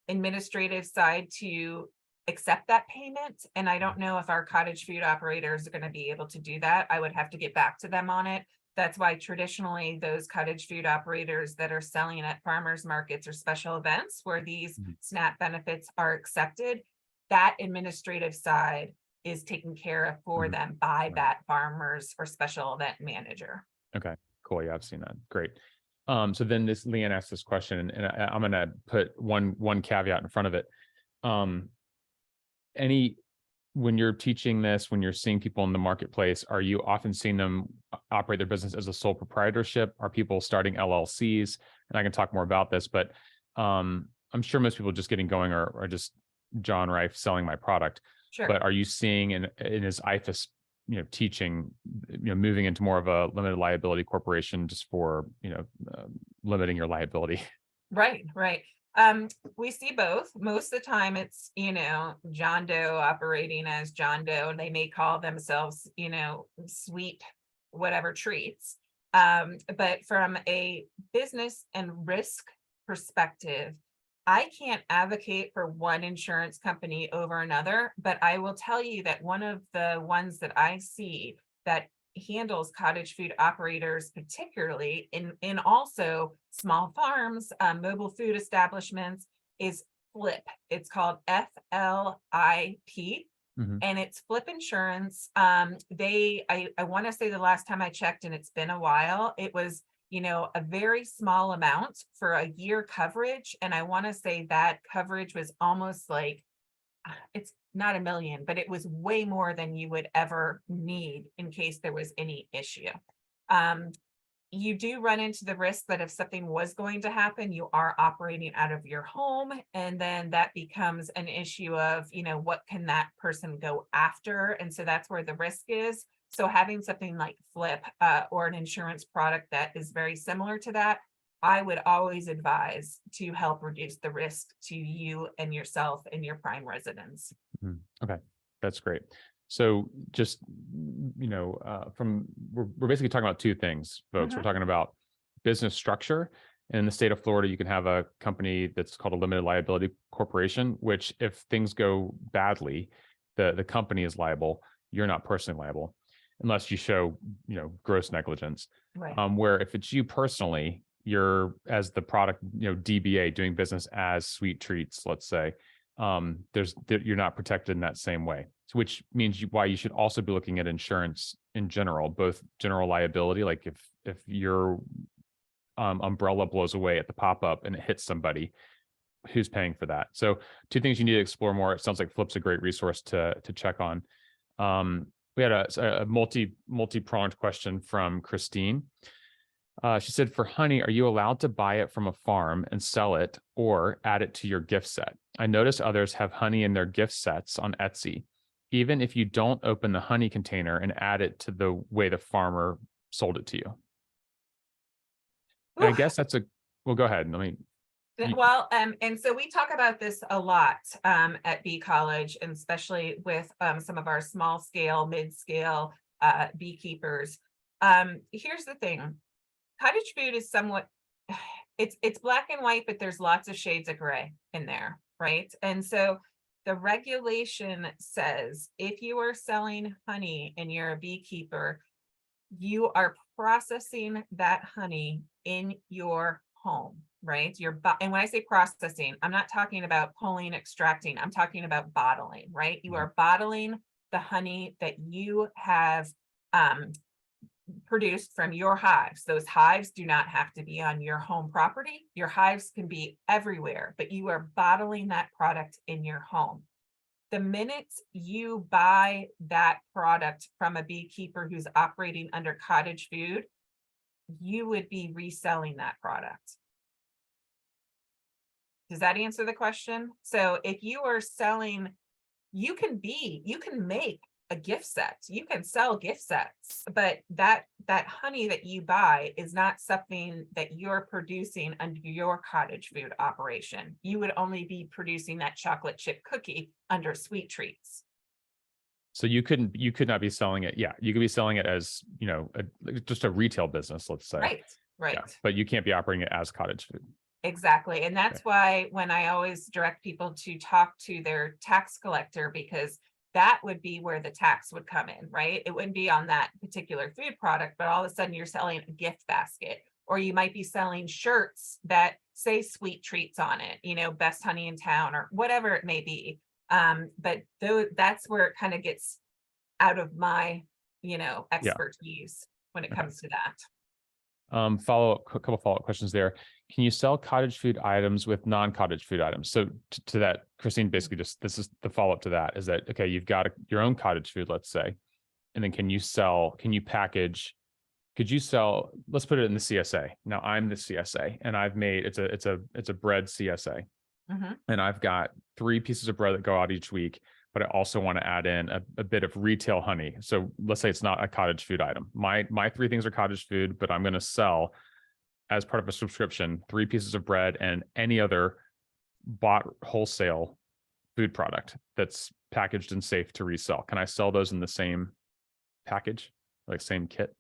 administrative side to accept that payment. And I don't know if our Cottage Food operators are going to be able to do that. I would have to get back to them on it. That's why traditionally those Cottage Food operators that are selling at farmers markets or special events where these SNAP benefits are accepted, that administrative side is taken care of for them by that farmers or special event manager. Okay, cool. Yeah, I've seen that. Great. So then Leanne asked this question, and I'm going to put one caveat in front of it. When you're teaching this, when you're seeing people in the marketplace, are you often seeing them operate their business as a sole proprietorship? Are people starting LLCs? And I can talk more about this, but I'm sure most people just getting going are just John Rife selling my product. Sure. But are you seeing in his IFAS teaching, moving into more of a limited liability corporation just for, limiting your liability? Right, right. We see both. Most of the time it's, John Doe operating as John Doe, and they may call themselves, sweet whatever treats. But from a business and risk perspective, I can't advocate for one insurance company over another, but I will tell you that one of the ones that I see that handles cottage food operators, particularly in also small farms, mobile food establishments, is Flip. It's called FLIP. Mhm. And it's Flip Insurance. I want to say the last time I checked, and it's been a while, it was, a very small amount for a year coverage. And I want to say that coverage was almost like, it's not $1 million, but it was way more than you would ever need in case there was any issue. You do run into the risk that if something was going to happen, you are operating out of your home, and then that becomes an issue of, what can that person go after? And so that's where the risk is. So having something like Flip or an insurance product that is very similar to that, I would always advise to help reduce the risk to you and yourself and your prime residents. Mhm. Okay, that's great. So just, we're basically talking about two things, folks. We're Mhm. talking about business structure. In the state of Florida, you can have a company that's called a limited liability corporation, which if things go badly, the company is liable. You're not personally liable unless you show, gross negligence. Right. Where if it's you personally, you're as the product, DBA, doing business as Sweet Treats, let's say, you're not protected in that same way. So which means why you should also be looking at insurance in general, both general liability, like if your umbrella blows away at the pop-up and it hits somebody, who's paying for that? So two things you need to explore more. It sounds like Flip's a great resource to check on. We had a multi-pronged question from Christine. She said, for honey, are you allowed to buy it from a farm and sell it or add it to your gift set? I notice others have honey in their gift sets on Etsy, even if you don't open the honey container and add it to the way the farmer sold it to you. And I guess well, go ahead. Well, and so we talk about this a lot at Bee College, and especially with some of our small scale, mid scale beekeepers. Here's the thing. Cottage food is somewhat, it's black and white, but there's lots of shades of gray in there, right? And so the regulation says if you are selling honey and you're a beekeeper, you are processing that honey in your home, right? And when I say processing, I'm not talking about pulling, extracting, I'm talking about bottling, right? You are bottling the honey that you have produced from your hives. Those hives do not have to be on your home property. Your hives can be everywhere, but you are bottling that product in your home. The minute you buy that product from a beekeeper who's operating under cottage food, you would be reselling that product. Does that answer the question? So if you are selling, you can make a gift set, you can sell gift sets, but that honey that you buy is not something that you're producing under your cottage food operation. You would only be producing that chocolate chip cookie under Sweet Treats. So you could not be selling it. Yeah, you could be selling it as, just a retail business, let's say. Right. Yeah, but you can't be operating it as cottage food. Exactly. And that's why when I always direct people to talk to their tax collector, because that would be where the tax would come in, right? It wouldn't be on that particular food product, but all of a sudden you're selling a gift basket, or you might be selling shirts that say Sweet Treats on it, best honey in town, or whatever it may be. But that's where it kind of gets out of my, expertise when it comes to that. A couple follow-up questions there. Can you sell cottage food items with non-cottage food items? So to that, Christine, basically this is the follow-up to that, is that, okay, you've got your own cottage food, let's say, and then could you sell, let's put it in the CSA. Now I'm the CSA and I've made, it's a bread CSA. Mm-hmm. And I've got 3 pieces of bread that go out each week. but I also want to add in a bit of retail honey. So let's say it's not a cottage food item. My three things are cottage food, but I'm going to sell as part of a subscription 3 pieces of bread and any other bought wholesale food product that's packaged and safe to resell. Can I sell those in the same package, like same kit?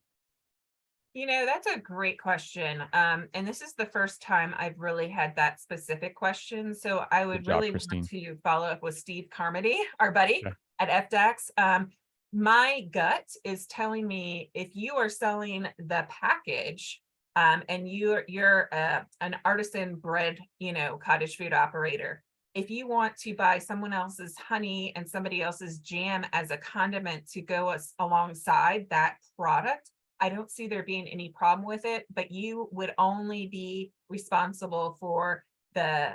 That's a great question. And this is the first time I've really had that specific question. So I would Good job, really Christine. want to follow up with Steve Carmody, our buddy Okay. at FDAX. My gut is telling me if you are selling the package, and you're an artisan bread, cottage food operator, if you want to buy someone else's honey and somebody else's jam as a condiment to go alongside that product, I don't see there being any problem with it, but you would only be responsible for the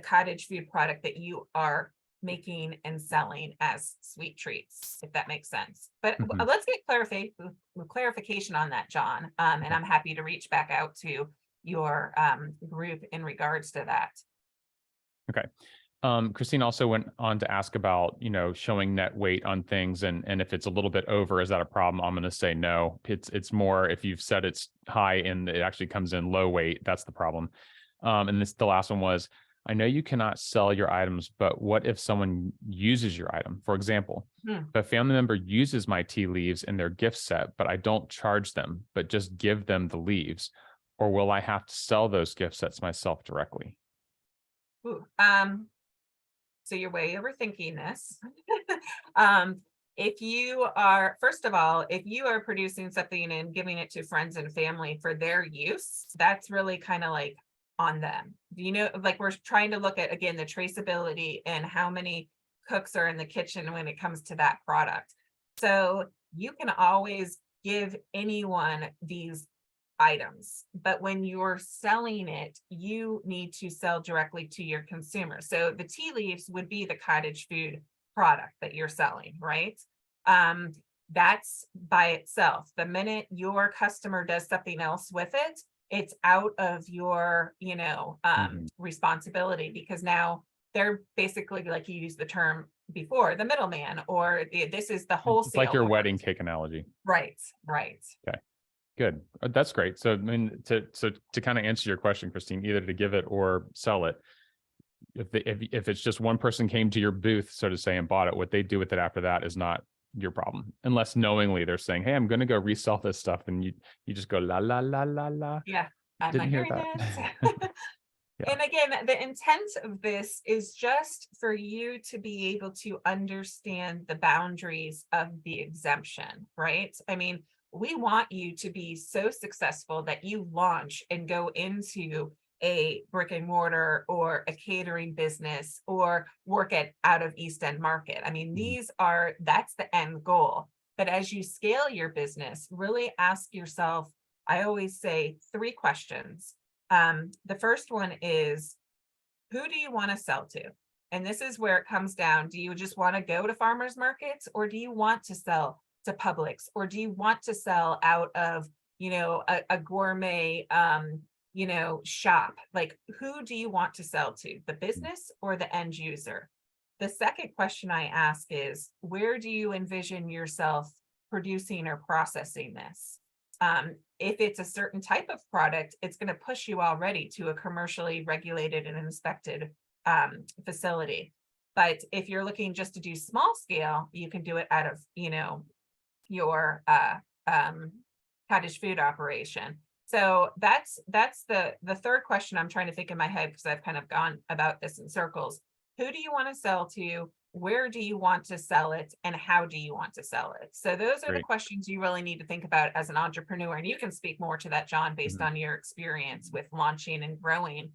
cottage food product that you are making and selling as sweet treats, if that makes sense. But Mhm. let's get clarification on that, John. And I'm happy to reach back out to your group in regards to that. Okay. Christine also went on to ask about, showing net weight on things, and if it's a little bit over, is that a problem? I'm going to say no. It's more if you've said it's high and it actually comes in low weight, that's the problem. And the last one was, I know you cannot sell your items, but what if someone uses your item? For example, if a family member uses my tea leaves in their gift set, but I don't charge them, but just give them the leaves, or will I have to sell those gift sets myself directly? Ooh, so you're way overthinking this. If you are, first of all, if you are producing something and giving it to friends and family for their use, that's really kind of like on them. Like we're trying to look at, again, the traceability and how many cooks are in the kitchen when it comes to that product. So you can always give anyone these items, but when you're selling it, you need to sell directly to your consumer. So the tea leaves would be the cottage food product that you're selling, right? That's by itself. The minute your customer does something else with it, it's out of your, responsibility, because now they're basically, like you used the term before, the middleman, or this is the wholesale. It's like your part. wedding cake analogy. Right. Okay. Good. That's great. So, I mean, to kind of answer your question, Christine, either to give it or sell it, if it's just one person came to your booth, so to say, and bought it, what they do with it after that is not your problem, unless knowingly they're saying, "Hey, I'm going to go resell this stuff," and you just go la la la la la. Yeah, I'm Didn't not hear hearing that. this. Yeah. And again, the intent of this is just for you to be able to understand the boundaries of the exemption, right? I mean, we want you to be so successful that you launch and go into a brick and mortar or a catering business or work out of East End Market. I mean, that's the end goal. But as you scale your business, really ask yourself, I always say 3 questions. The first one is, who do you want to sell to? And this is where it comes down. Do you just want to go to farmers markets, or do you want to sell to Publix, or do you want to sell out of, a gourmet, shop? Like, who do you want to sell to, the business or the end user? The second question I ask is, where do you envision yourself producing or processing this? If it's a certain type of product, it's going to push you already to a commercially regulated and inspected facility. But if you're looking just to do small scale, you can do it out of, your cottage food operation. So that's the third question I'm trying to think in my head, because I've kind of gone about this in circles. Who do you want to sell to? Where do you want to sell it, and how do you want to sell it? So those are the questions you really need to think about as an entrepreneur. And you can speak more to that, John, based on your experience with launching and growing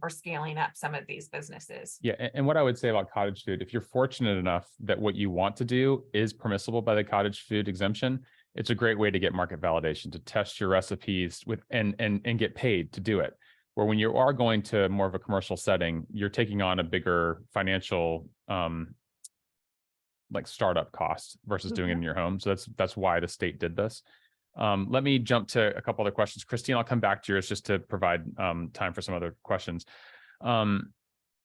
or scaling up some of these businesses. Yeah. And what I would say about cottage food, if you're fortunate enough that what you want to do is permissible by the cottage food exemption, it's a great way to get market validation, to test your recipes with and get paid to do it. Where when you are going to more of a commercial setting, you're taking on a bigger financial like startup cost versus doing it in your home. So that's why the state did this. Let me jump to a couple other questions. Christine, I'll come back to yours just to provide time for some other questions.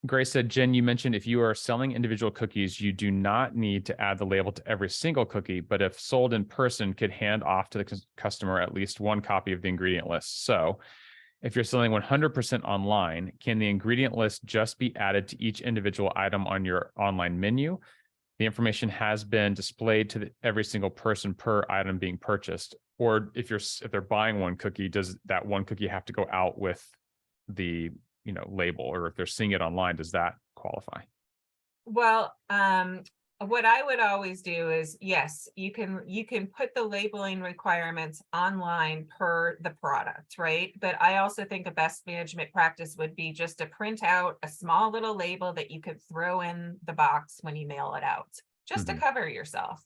Grace said, Jen, you mentioned if you are selling individual cookies, you do not need to add the label to every single cookie, but if sold in person, could hand off to the customer at least one copy of the ingredient list. So if you're selling 100% online, can the ingredient list just be added to each individual item on your online menu? The information has been displayed to every single person per item being purchased. Or if they're buying one cookie, does that one cookie have to go out with the label, or if they're seeing it online, does that qualify? Well, what I would always do is, yes, you can put the labeling requirements online per the product, right? But I also think a best management practice would be just to print out a small little label that you could throw in the box when you mail it out, just to cover yourself,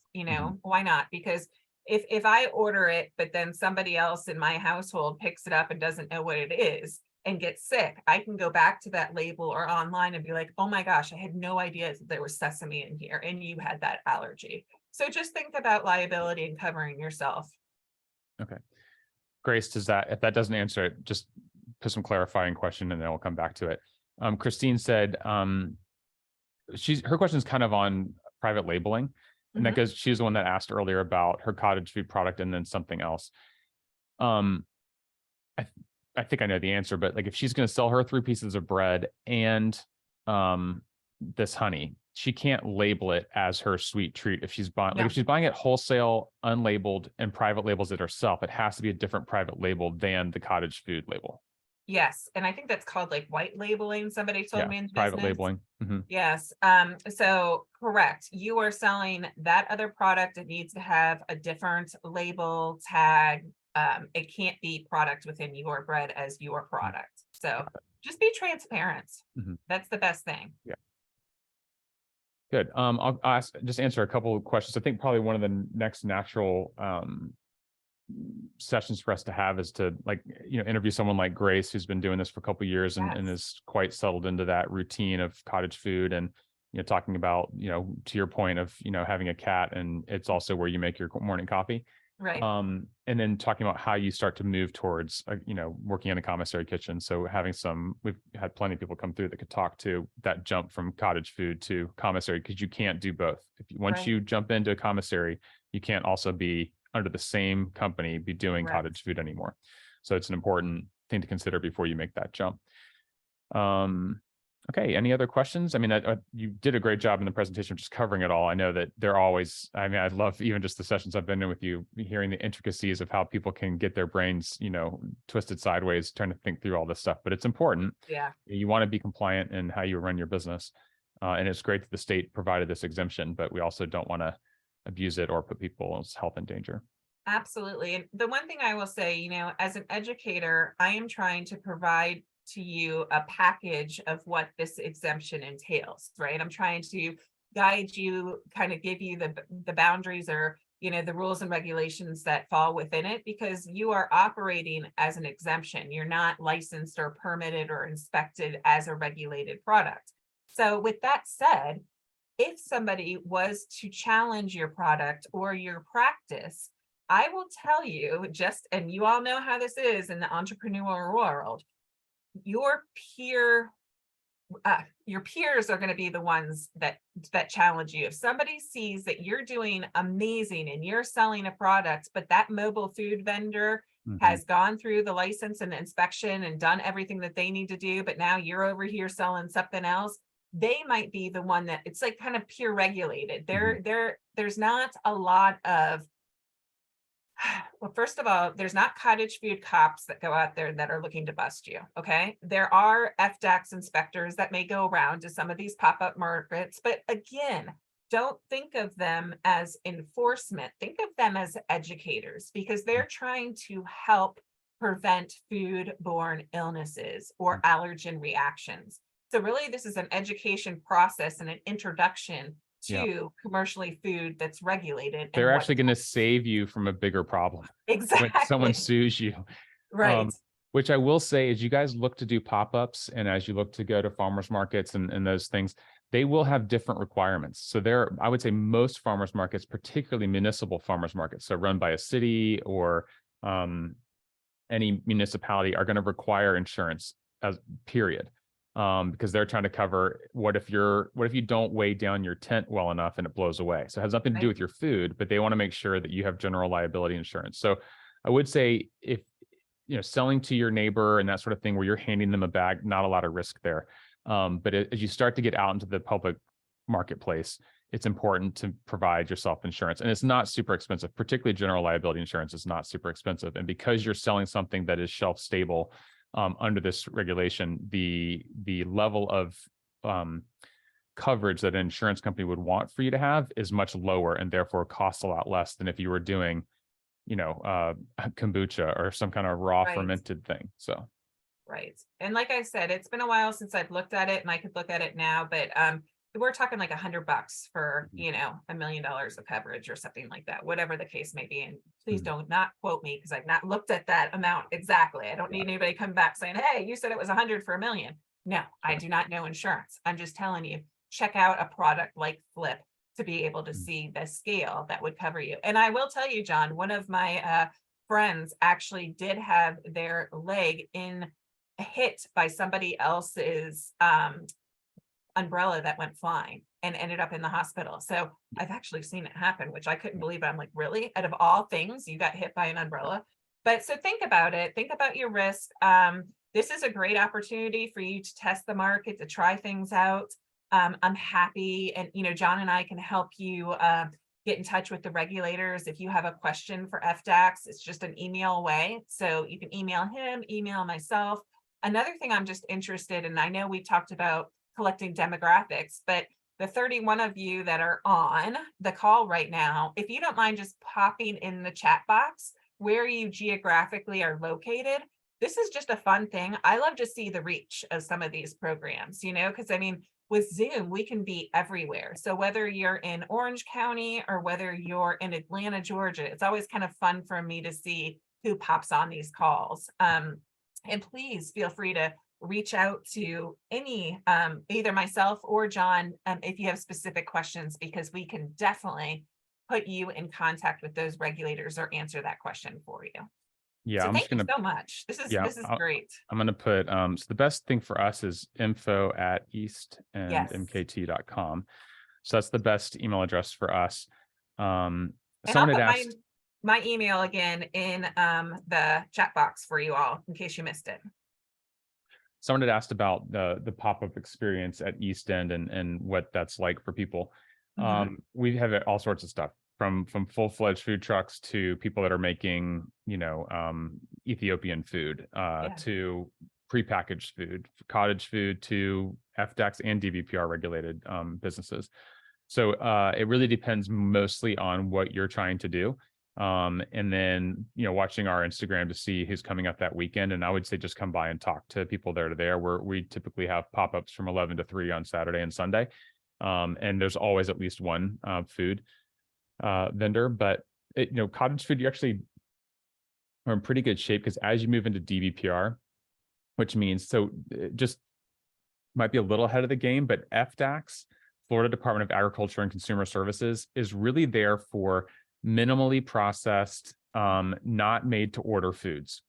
why not? Because if I order it, but then somebody else in my household picks it up and doesn't know what it is and get sick, I can go back to that label or online and be like, oh my gosh, I had no idea that there was sesame in here and you had that allergy. So just think about liability and covering yourself. Okay. Grace, if that doesn't answer it, just put some clarifying question and then we'll come back to it. Christine said, her question is kind of on private labeling. And that goes, she's the one that asked earlier about her cottage food product and then something else. I think I know the answer, but like if she's going to sell her 3 pieces of bread and this honey, she can't label it as her sweet treat. If she's buying, like if she's buying it wholesale, unlabeled, and private labels it herself, it has to be a different private label than the cottage food label. Yes, and I think that's called like white labeling. Somebody told me in the private business. labeling. Yes. So correct. You are selling that other product. It needs to have a different label tag. It can't be product within your bread as your product. So just be transparent. That's the best thing. Yeah. Good. I'll just answer a couple of questions. I think probably one of the next natural sessions for us to have is to interview someone like Grace, who's been doing this for a couple of years and is quite settled into that routine of cottage food, and talking about to your point of having a cat, and it's also where you make your morning coffee. Right. And then talking about how you start to move towards, working in a commissary kitchen. So we've had plenty of people come through that could talk to that jump from cottage food to commissary, because you can't do both. Once you jump into a commissary, you can't also be under the same company, be doing cottage food anymore. So it's an important thing to consider before you make that jump. Okay, any other questions? I mean, you did a great job in the presentation of just covering it all. I know that they're always, I love even just the sessions I've been in with you, hearing the intricacies of how people can get their brains, twisted sideways, trying to think through all this stuff. But it's important. Yeah. You want to be compliant in how you run your business. And it's great that the state provided this exemption, but we also don't want to abuse it or put people's health in danger. Absolutely. And the one thing I will say, as an educator, I am trying to provide to you a package of what this exemption entails, right? I'm trying to guide you, kind of give you the boundaries or, the rules and regulations that fall within it, because you are operating as an exemption. You're not licensed or permitted or inspected as a regulated product. So with that said, if somebody was to challenge your product or your practice, I will tell you and you all know how this is in the entrepreneurial world, your peers are going to be the ones that challenge you. If somebody sees that you're doing amazing and you're selling a product, but that mobile food vendor has gone through the license and the inspection and done everything that they need to do, but now you're over here selling something else, they might be the one that it's like kind of peer regulated. There's not a lot of, well, first of all, there's not cottage food cops that go out there that are looking to bust you. Okay. There are FDAX inspectors that may go around to some of these pop-up markets, but again, don't think of them as enforcement. Think of them as educators, because they're trying to help prevent food-borne illnesses or allergen reactions. So really, this is an education process and an introduction to commercially food that's regulated. They're actually going to save you from a bigger problem. Exactly. When someone sues you. Right. Which I will say, as you guys look to do pop-ups and as you look to go to farmers markets and those things, they will have different requirements. So I would say most farmers markets, particularly municipal farmers markets, so run by a city or any municipality, are going to require insurance as period. because they're trying to cover what if you don't weigh down your tent well enough and it blows away. So it has nothing to do Right. with your food, but they want to make sure that you have general liability insurance. So I would say if selling to your neighbor and that sort of thing where you're handing them a bag, not a lot of risk there. But as you start to get out into the public marketplace, it's important to provide yourself insurance. And it's not super expensive, particularly general liability insurance is not super expensive. And because you're selling something that is shelf stable under this regulation, the level of coverage that an insurance company would want for you to have is much lower and therefore costs a lot less than if you were doing kombucha or some kind of raw Right. fermented thing. So Right. And like I said, it's been a while since I've looked at it and I could look at it now, but we're talking like $100 for, $1 million of coverage or something like that, whatever the case may be. And please don't not quote me because I've not looked at that amount exactly. I don't need anybody coming back saying, hey, you said it was 100 for $1 million. No, I do not know insurance. I'm just telling you, check out a product like Flip to be able to see the scale that would cover you. And I will tell you, John, one of my friends actually did have their leg hit by somebody else's umbrella that went flying and ended up in the hospital. So I've actually seen it happen, which I couldn't believe. I'm like, really? Out of all things, you got hit by an umbrella? But so think about it. Think about your risk. This is a great opportunity for you to test the market, to try things out. I'm happy, and John and I can help you get in touch with the regulators. If you have a question for FDAX, it's just an email away. So you can email him, email myself. Another thing I'm just interested in, I know we talked about collecting demographics, but the 31 of you that are on the call right now, if you don't mind just popping in the chat box where you geographically are located, this is just a fun thing. I love to see the reach of some of these programs, because with Zoom, we can be everywhere. So whether you're in Orange County or whether you're in Atlanta, Georgia, it's always kind of fun for me to see who pops on these calls. And please feel free to reach out to any, either myself or John, if you have specific questions, because we can definitely put you in contact with those regulators or answer that question for you. yeah, So I'm thank just you gonna so much. This is great. I'm gonna put so the best thing for us is info@eastendmkt.com. So that's the best email address for us. And Someone I'll had put asked, my email again in the chat box for you all in case you missed it. someone had asked about the pop-up experience at East End and what that's like for people. We have all sorts of stuff from full-fledged food trucks to people that are making Ethiopian food to prepackaged food, cottage food, to FDAX and DVPR regulated businesses. So it really depends mostly on what you're trying to do. And then, watching our Instagram to see who's coming up that weekend. And I would say just come by and talk to people there where we typically have pop-ups from 11 to 3 on Saturday and Sunday. And there's always at least one food vendor, but cottage food, you actually are in pretty good shape because as you move into DVPR, which means, so it just might be a little ahead of the game, but FDAX, Florida Department of Agriculture and Consumer Services, is really there for minimally processed, not made to order foods.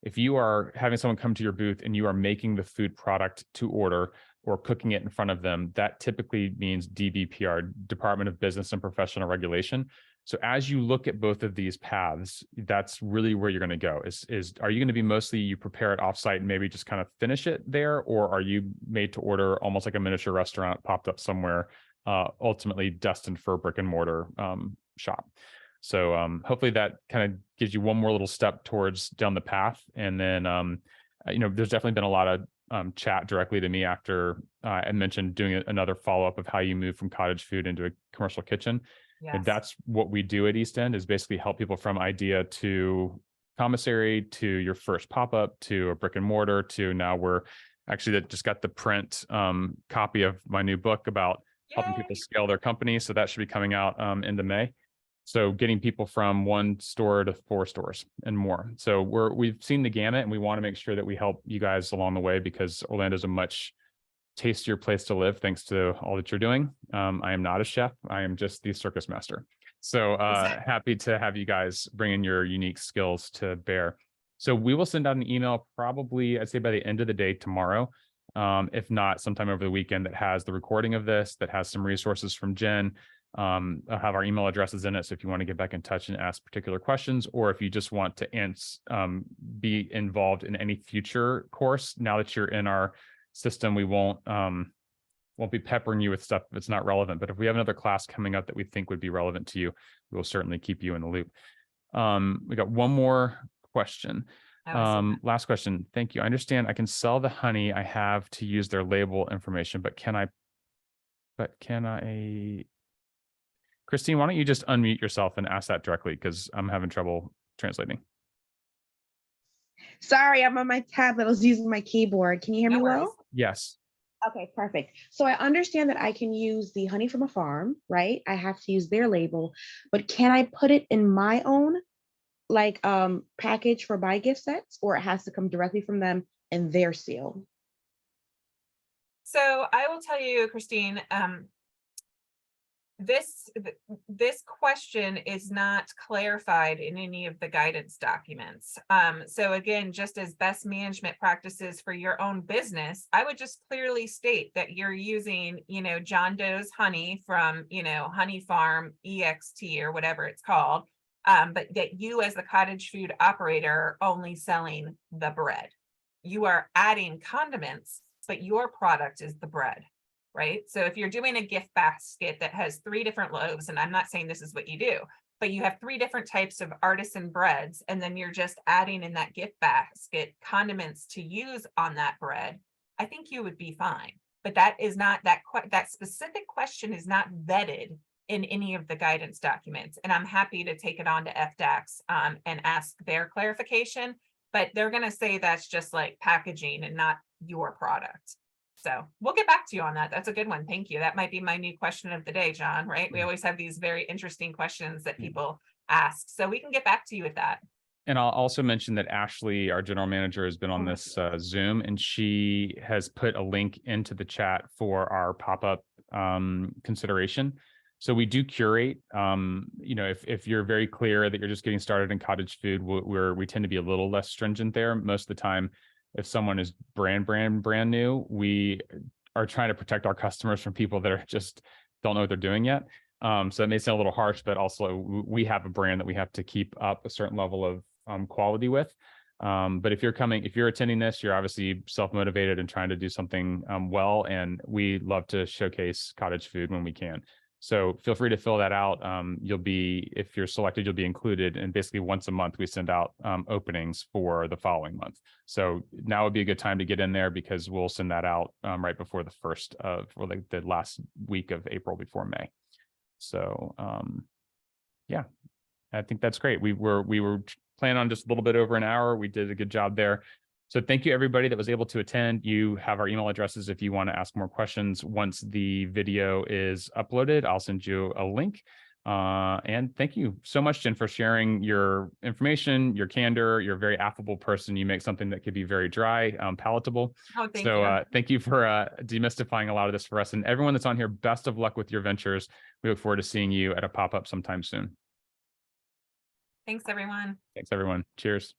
If you are having someone come to your booth and you are making the food product to order or cooking it in front of them, that typically means DBPR, Department of Business and Professional Regulation. So as you look at both of these paths, that's really where you're going to go. Are you going to be mostly you prepare it offsite and maybe just kind of finish it there, or are you made to order almost like a miniature restaurant popped up somewhere, ultimately destined for a brick and mortar shop? So hopefully that kind of gives you one more little step towards down the path. And then there's definitely been a lot of chat directly to me after I mentioned doing another follow-up of how you move from cottage food into a commercial kitchen. Yes. And that's what we do at East End, is basically help people from idea to commissary to your first pop-up to a brick and mortar to now we're actually just got the print copy of my new book about helping people scale their company. So that should be coming out into May. So getting people from 1 store to 4 stores and more. So we've seen the gamut, and we want to make sure that we help you guys along the way, because Orlando is a much tastier place to live thanks to all that you're doing. I am not a chef. I am just the circus master. So happy to have you guys bring in your unique skills to bear. So we will send out an email probably, I'd say by the end of the day tomorrow, If not, sometime over the weekend that has the recording of this, that has some resources from Jen. I'll have our email addresses in it. So if you want to get back in touch and ask particular questions, or if you just want to be involved in any future course, now that you're in our system, we won't be peppering you with stuff if it's not relevant. But if we have another class coming up that we think would be relevant to you, we will certainly keep you in the loop. We got one more question. Last question. Thank you. I understand I can sell the honey I have to use their label information, but can I, Christine, why don't you just unmute yourself and ask that directly? Because I'm having trouble translating. Sorry, I'm on my tablet. I was using my keyboard. Can you hear me well? Yes. Okay, perfect. So I understand that I can use the honey from a farm, right? I have to use their label, but can I put it in my own package for buy gift sets, or it has to come directly from them and their seal? So I will tell you, Christine, this question is not clarified in any of the guidance documents. So again, just as best management practices for your own business, I would just clearly state that you're using, John Doe's honey from, Honey Farm EXT or whatever it's called, but that you as the cottage food operator are only selling the bread. You are adding condiments, but your product is the bread. Right? So if you're doing a gift basket that has 3 different loaves, and I'm not saying this is what you do, but you have 3 different types of artisan breads, and then you're just adding in that gift basket condiments to use on that bread, I think you would be fine. But that is not that specific question is not vetted in any of the guidance documents. And I'm happy to take it on to FDAX and ask their clarification, but they're going to say that's just like packaging and not your product. So we'll get back to you on that. That's a good one. Thank you. That might be my new question of the day, John, right? We always have these very interesting questions that people ask. So we can get back to you with that. And I'll also mention that Ashley, our general manager, has been on this Zoom, and she has put a link into the chat for our pop-up consideration. So we do curate, if you're very clear that you're just getting started in cottage food, we tend to be a little less stringent there. Most of the time, if someone is brand new, we are trying to protect our customers from people that are just don't know what they're doing yet. So it may sound a little harsh, but also we have a brand that we have to keep up a certain level of quality with. But if you're attending this, you're obviously self-motivated and trying to do something well, and we love to showcase cottage food when we can. So feel free to fill that out. If you're selected, you'll be included. And basically once a month, we send out openings for the following month. So now would be a good time to get in there, because we'll send that out right before the last week of April before May. So yeah, I think that's great. We were planning on just a little bit over an hour. We did a good job there. So thank you, everybody that was able to attend. You have our email addresses if you want to ask more questions. Once the video is uploaded, I'll send you a link. And thank you so much, Jen, for sharing your information, your candor. You're a very affable person. You make something that could be very dry, palatable. Oh, thank you. Thank you for demystifying a lot of this for us. And everyone that's on here, best of luck with your ventures. We look forward to seeing you at a pop-up sometime soon. Thanks, everyone. Thanks, everyone. Cheers.